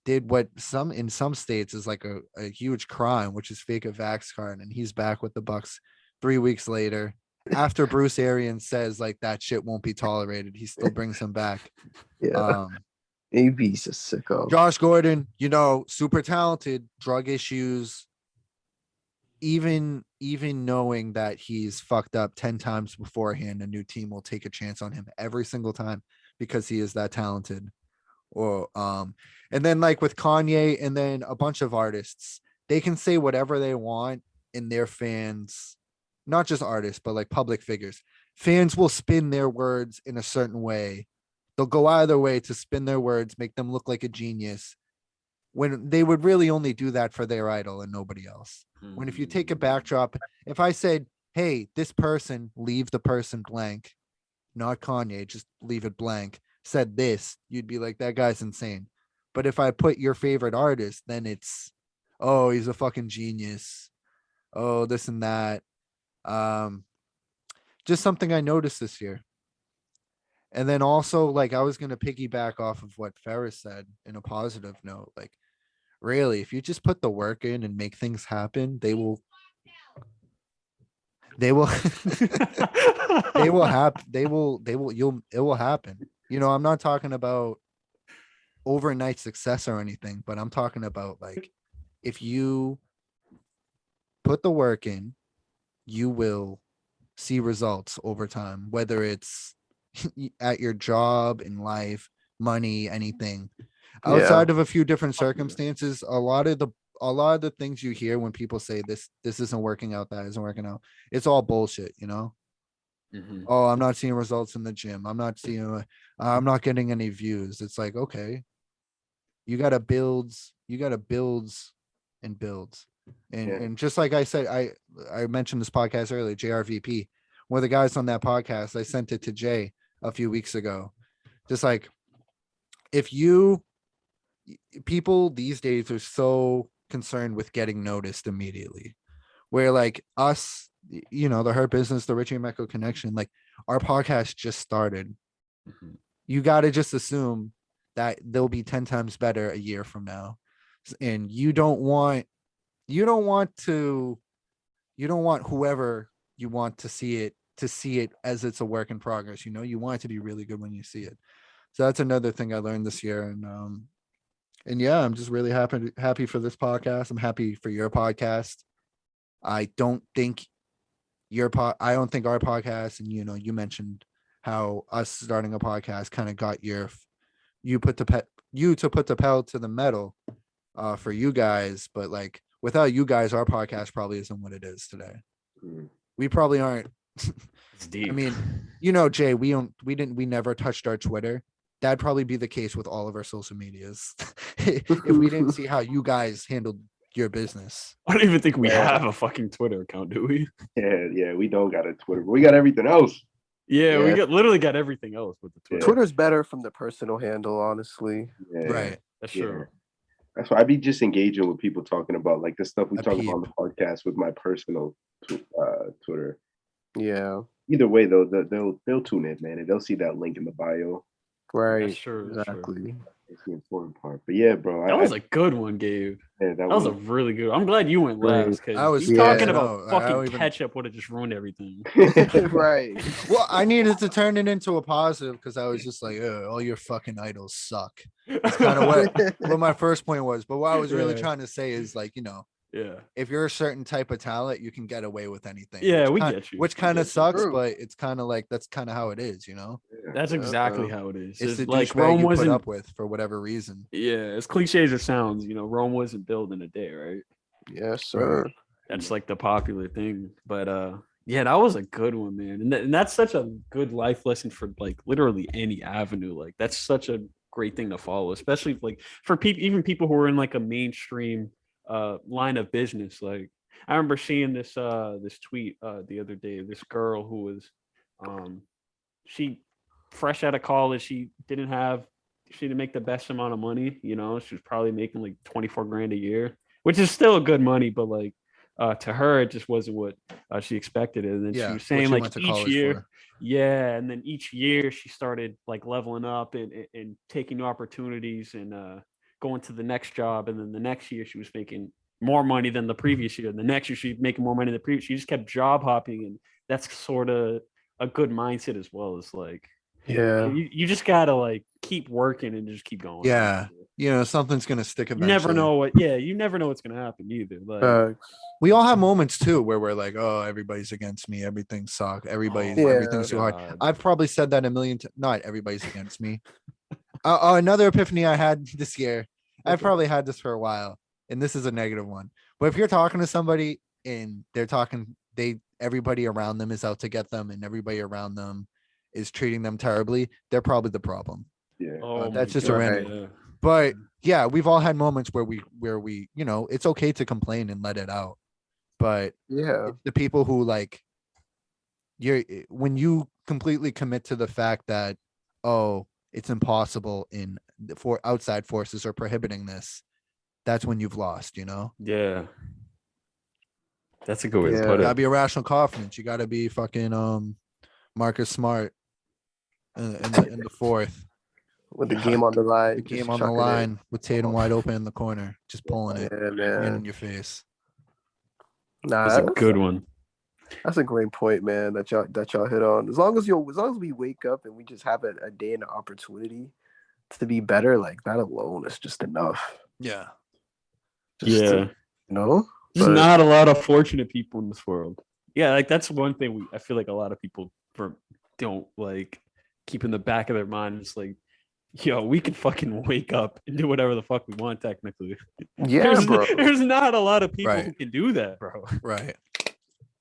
did what in some states is like a huge crime, which is fake a vax card, and he's back with the Bucks 3 weeks later. After Bruce Arians says like that shit won't be tolerated, he still brings him back. Yeah, AB's a sicko. Josh Gordon, super talented, drug issues. Even knowing that he's fucked up 10 times beforehand, a new team will take a chance on him every single time because he is that talented. or and then like with Kanye and then a bunch of artists, they can say whatever they want, and their fans, not just artists, but like public figures, fans will spin their words in a certain way. They'll go out of their way to spin their words, make them look like a genius, when they would really only do that for their idol and nobody else. When if you take a backdrop, if I said, hey, this person, leave the person blank, not Kanye, just leave it blank, said this, you'd be like, that guy's insane. But if I put your favorite artist, then it's, oh, he's a fucking genius. Oh, this and that. Just something I noticed this year. And then also, like, I was going to piggyback off of what Ferris said in a positive note. Like, really, if you just put the work in and make things happen, they will they will happen. It will happen. You know, I'm not talking about overnight success or anything, but I'm talking about like, if you put the work in, you will see results over time, whether it's at your job, in life, money, anything. Outside of a few different circumstances, a lot of the things you hear when people say this isn't working out, that isn't working out, it's all bullshit, you know. Oh, I'm not seeing results in the gym, I'm not getting any views. It's like, okay, you gotta build and build. And just like I said, I mentioned this podcast earlier, JRVP, one of the guys on that podcast, I sent it to Jay a few weeks ago. Just like, people these days are so concerned with getting noticed immediately, where like us, you know, the Hurt Business, the Richi Meko Connection, like our podcast just started. You got to just assume that they'll be 10 times better a year from now. And you don't want whoever you want to see it as it's a work in progress. You know, you want it to be really good when you see it. So that's another thing I learned this year. And yeah, I'm just really happy for this podcast. I'm happy for your podcast. I don't think our podcast, and you know, you mentioned how us starting a podcast kind of got you to put the pedal to the metal for you guys, but like without you guys, our podcast probably isn't what it is today. We probably aren't. It's deep. I mean, you know, Jay, we never touched our Twitter. That'd probably be the case with all of our social medias if we didn't see how you guys handled your business. I don't even think we have a fucking Twitter account, do we? Yeah, we don't got a Twitter, but we got everything else. Yeah, we literally got everything else with the Twitter. Twitter's better from the personal handle, honestly. Yeah. Right. That's true. That's why I be just engaging with people talking about like the stuff we talk about on the podcast with my personal Twitter. Yeah. Either way, though, they'll tune in, man, and they'll see that link in the bio. Right. That's true. Exactly. It's the important part. But yeah, bro, That was a good one, Gabe. Yeah, that was a really good. I'm glad you went last, because talking about fucking ketchup would have just ruined everything. Right. Well, I needed to turn it into a positive because I was just like, all your fucking idols suck. That's kind of what my first point was. But what I was really trying to say is, like, you know, if you're a certain type of talent, you can get away with anything. Yeah, we get you. Which kind of sucks, but it's kind of like, that's kind of how it is, you know? That's exactly how it is. It's the like Rome wasn't put up with for whatever reason. Yeah, as cliche as it sounds, you know, Rome wasn't built in a day, right? Yes, sir. That's like the popular thing. But yeah, that was a good one, man. And that's such a good life lesson for like literally any avenue. Like that's such a great thing to follow, especially like for people, even people who are in like a mainstream line of business. Like I remember seeing this tweet the other day. This girl who was she fresh out of college, she didn't make the best amount of money, you know. She was probably making like 24 grand a year, which is still good money, but like to her it just wasn't what she expected. And then she was saying like each year and then each year she started like leveling up and taking new opportunities and going to the next job, and then the next year she was making more money than the previous year, and the next year she's making more money than the previous. She just kept job hopping, and that's sort of a good mindset as well. It's like, you just gotta like keep working and just keep going. You know, something's gonna stick eventually. You never know what's gonna happen either. Like we all have moments too where we're like, oh, everybody's against me, everything sucks, everything's too hard. I've probably said that a million times. Not everybody's against me. Another epiphany I had this year. I've Okay. probably had this for a while, and this is a negative one. But if you're talking to somebody and everybody around them is out to get them, and everybody around them is treating them terribly, they're probably the problem. Yeah. Oh, That's my just a God, random. yeah. But yeah, we've all had moments where we, it's okay to complain and let it out. But Yeah. it's the people who like when you completely commit to the fact that, oh, it's impossible for outside forces are prohibiting this, that's when you've lost, Yeah. That's a good way to Yeah. put gotta it. be irrational confidence. You gotta be fucking Marcus Smart in the fourth. With the game on the line. The just game on the chucking it. line with Tatum wide open in the corner, just pulling it Yeah, right man. in your face. Nah, That's a good one. That's a great point, man. That y'all hit on. As long as we wake up and we just have a day and an opportunity to be better, like that alone is just enough. Yeah. Just Yeah. to, There's But- not a lot of fortunate people in this world. Yeah, like that's one thing I feel like a lot of people don't like keep in the back of their mind. It's like, yo, we can fucking wake up and do whatever the fuck we want, technically. Yeah, bro. There's not a lot of people who Right. can do that, bro. Right.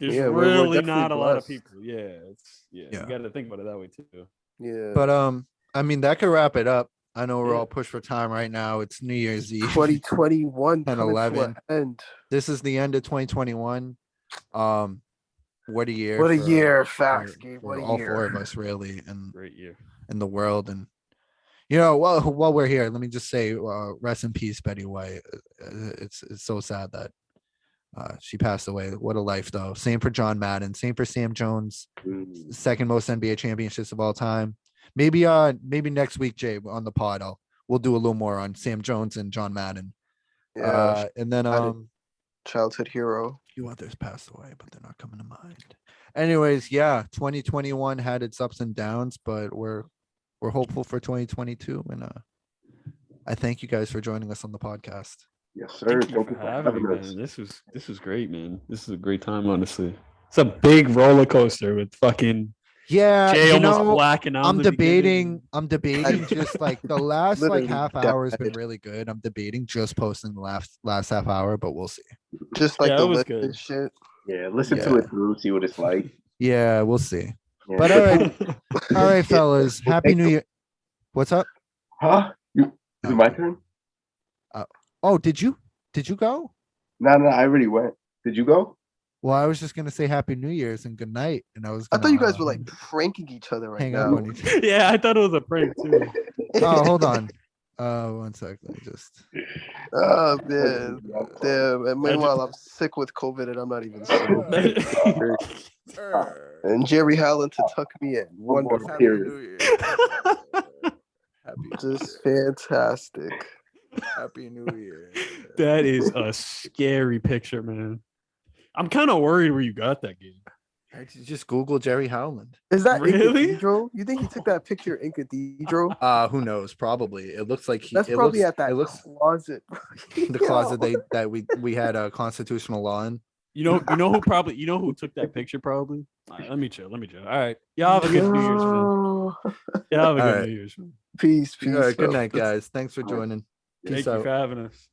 There's Yeah, we're really definitely not a lot of blessed. people. Yeah, you Yeah. got to think about it that way too. Yeah. But I mean that could wrap it up. I know we're Yeah. all pushed for time right now. It's New Year's Eve. 2021 and coming to 11. an end. This is the end of 2021. What a year. What a for, year, for- facts, for Gabe. What a all year. four of us, really, and Great year. in the world. And while we're here, let me just say, rest in peace, Betty White. It's so sad that she passed away. What a life, though. Same for John Madden. Same for Sam Jones. Mm. Second most NBA championships of all time. Maybe next week, Jay, on the pod, we'll do a little more on Sam Jones and John Madden. Yeah. And then Childhood hero. few others passed away, but they're not coming to mind. Anyways, yeah, 2021 had its ups and downs, but we're hopeful for 2022, and I thank you guys for joining us on the podcast. Yes, sir. Thank you for for having me, us. man. This was great, man. This is a great time, honestly. It's a big roller coaster with fucking Yeah, Jay almost blacking out. I'm in the debating. beginning. I'm debating just like the last like Literally half hour has been died. really good. I'm debating just posting the last half hour, but we'll see. Just like Yeah, the it was list good. and shit. Yeah, listen to Yeah. it through, see what it's like. Yeah, we'll see. Yeah. But all right, fellas. Happy New Year. What's up? Huh? Is it my turn? Oh, did you go? No, I already went. Did you go? Well, I was just gonna say Happy New Year's and good night, and I was. I Gonna, thought you guys were like pranking each other right hang up now. on each other. Yeah, I thought it was a prank too. Oh, hold on. 1 second. Let me just. Oh man, damn. And meanwhile, I'm sick with COVID, and I'm not even sick. And Jerry Howland to tuck me in. Wonderful. Happy New Year. Happy Just fantastic. Happy New Year. That is a scary picture, man. I'm kind of worried where you got that game. I just Google Jerry Howland. Is that in Really? Cathedral? You think he took that picture in Cathedral? Who knows? Probably. It looks like That's it probably looks, at that It looks closet. the closet that we had a constitutional law in. You know who took that picture probably? All right, let me chill. All right. Y'all have a good New Year's, man. Yo. Y'all have a All good right. New Year's, man. Peace. All right, good yo. night, guys. Thanks for joining. Thank Peace you out. for having us.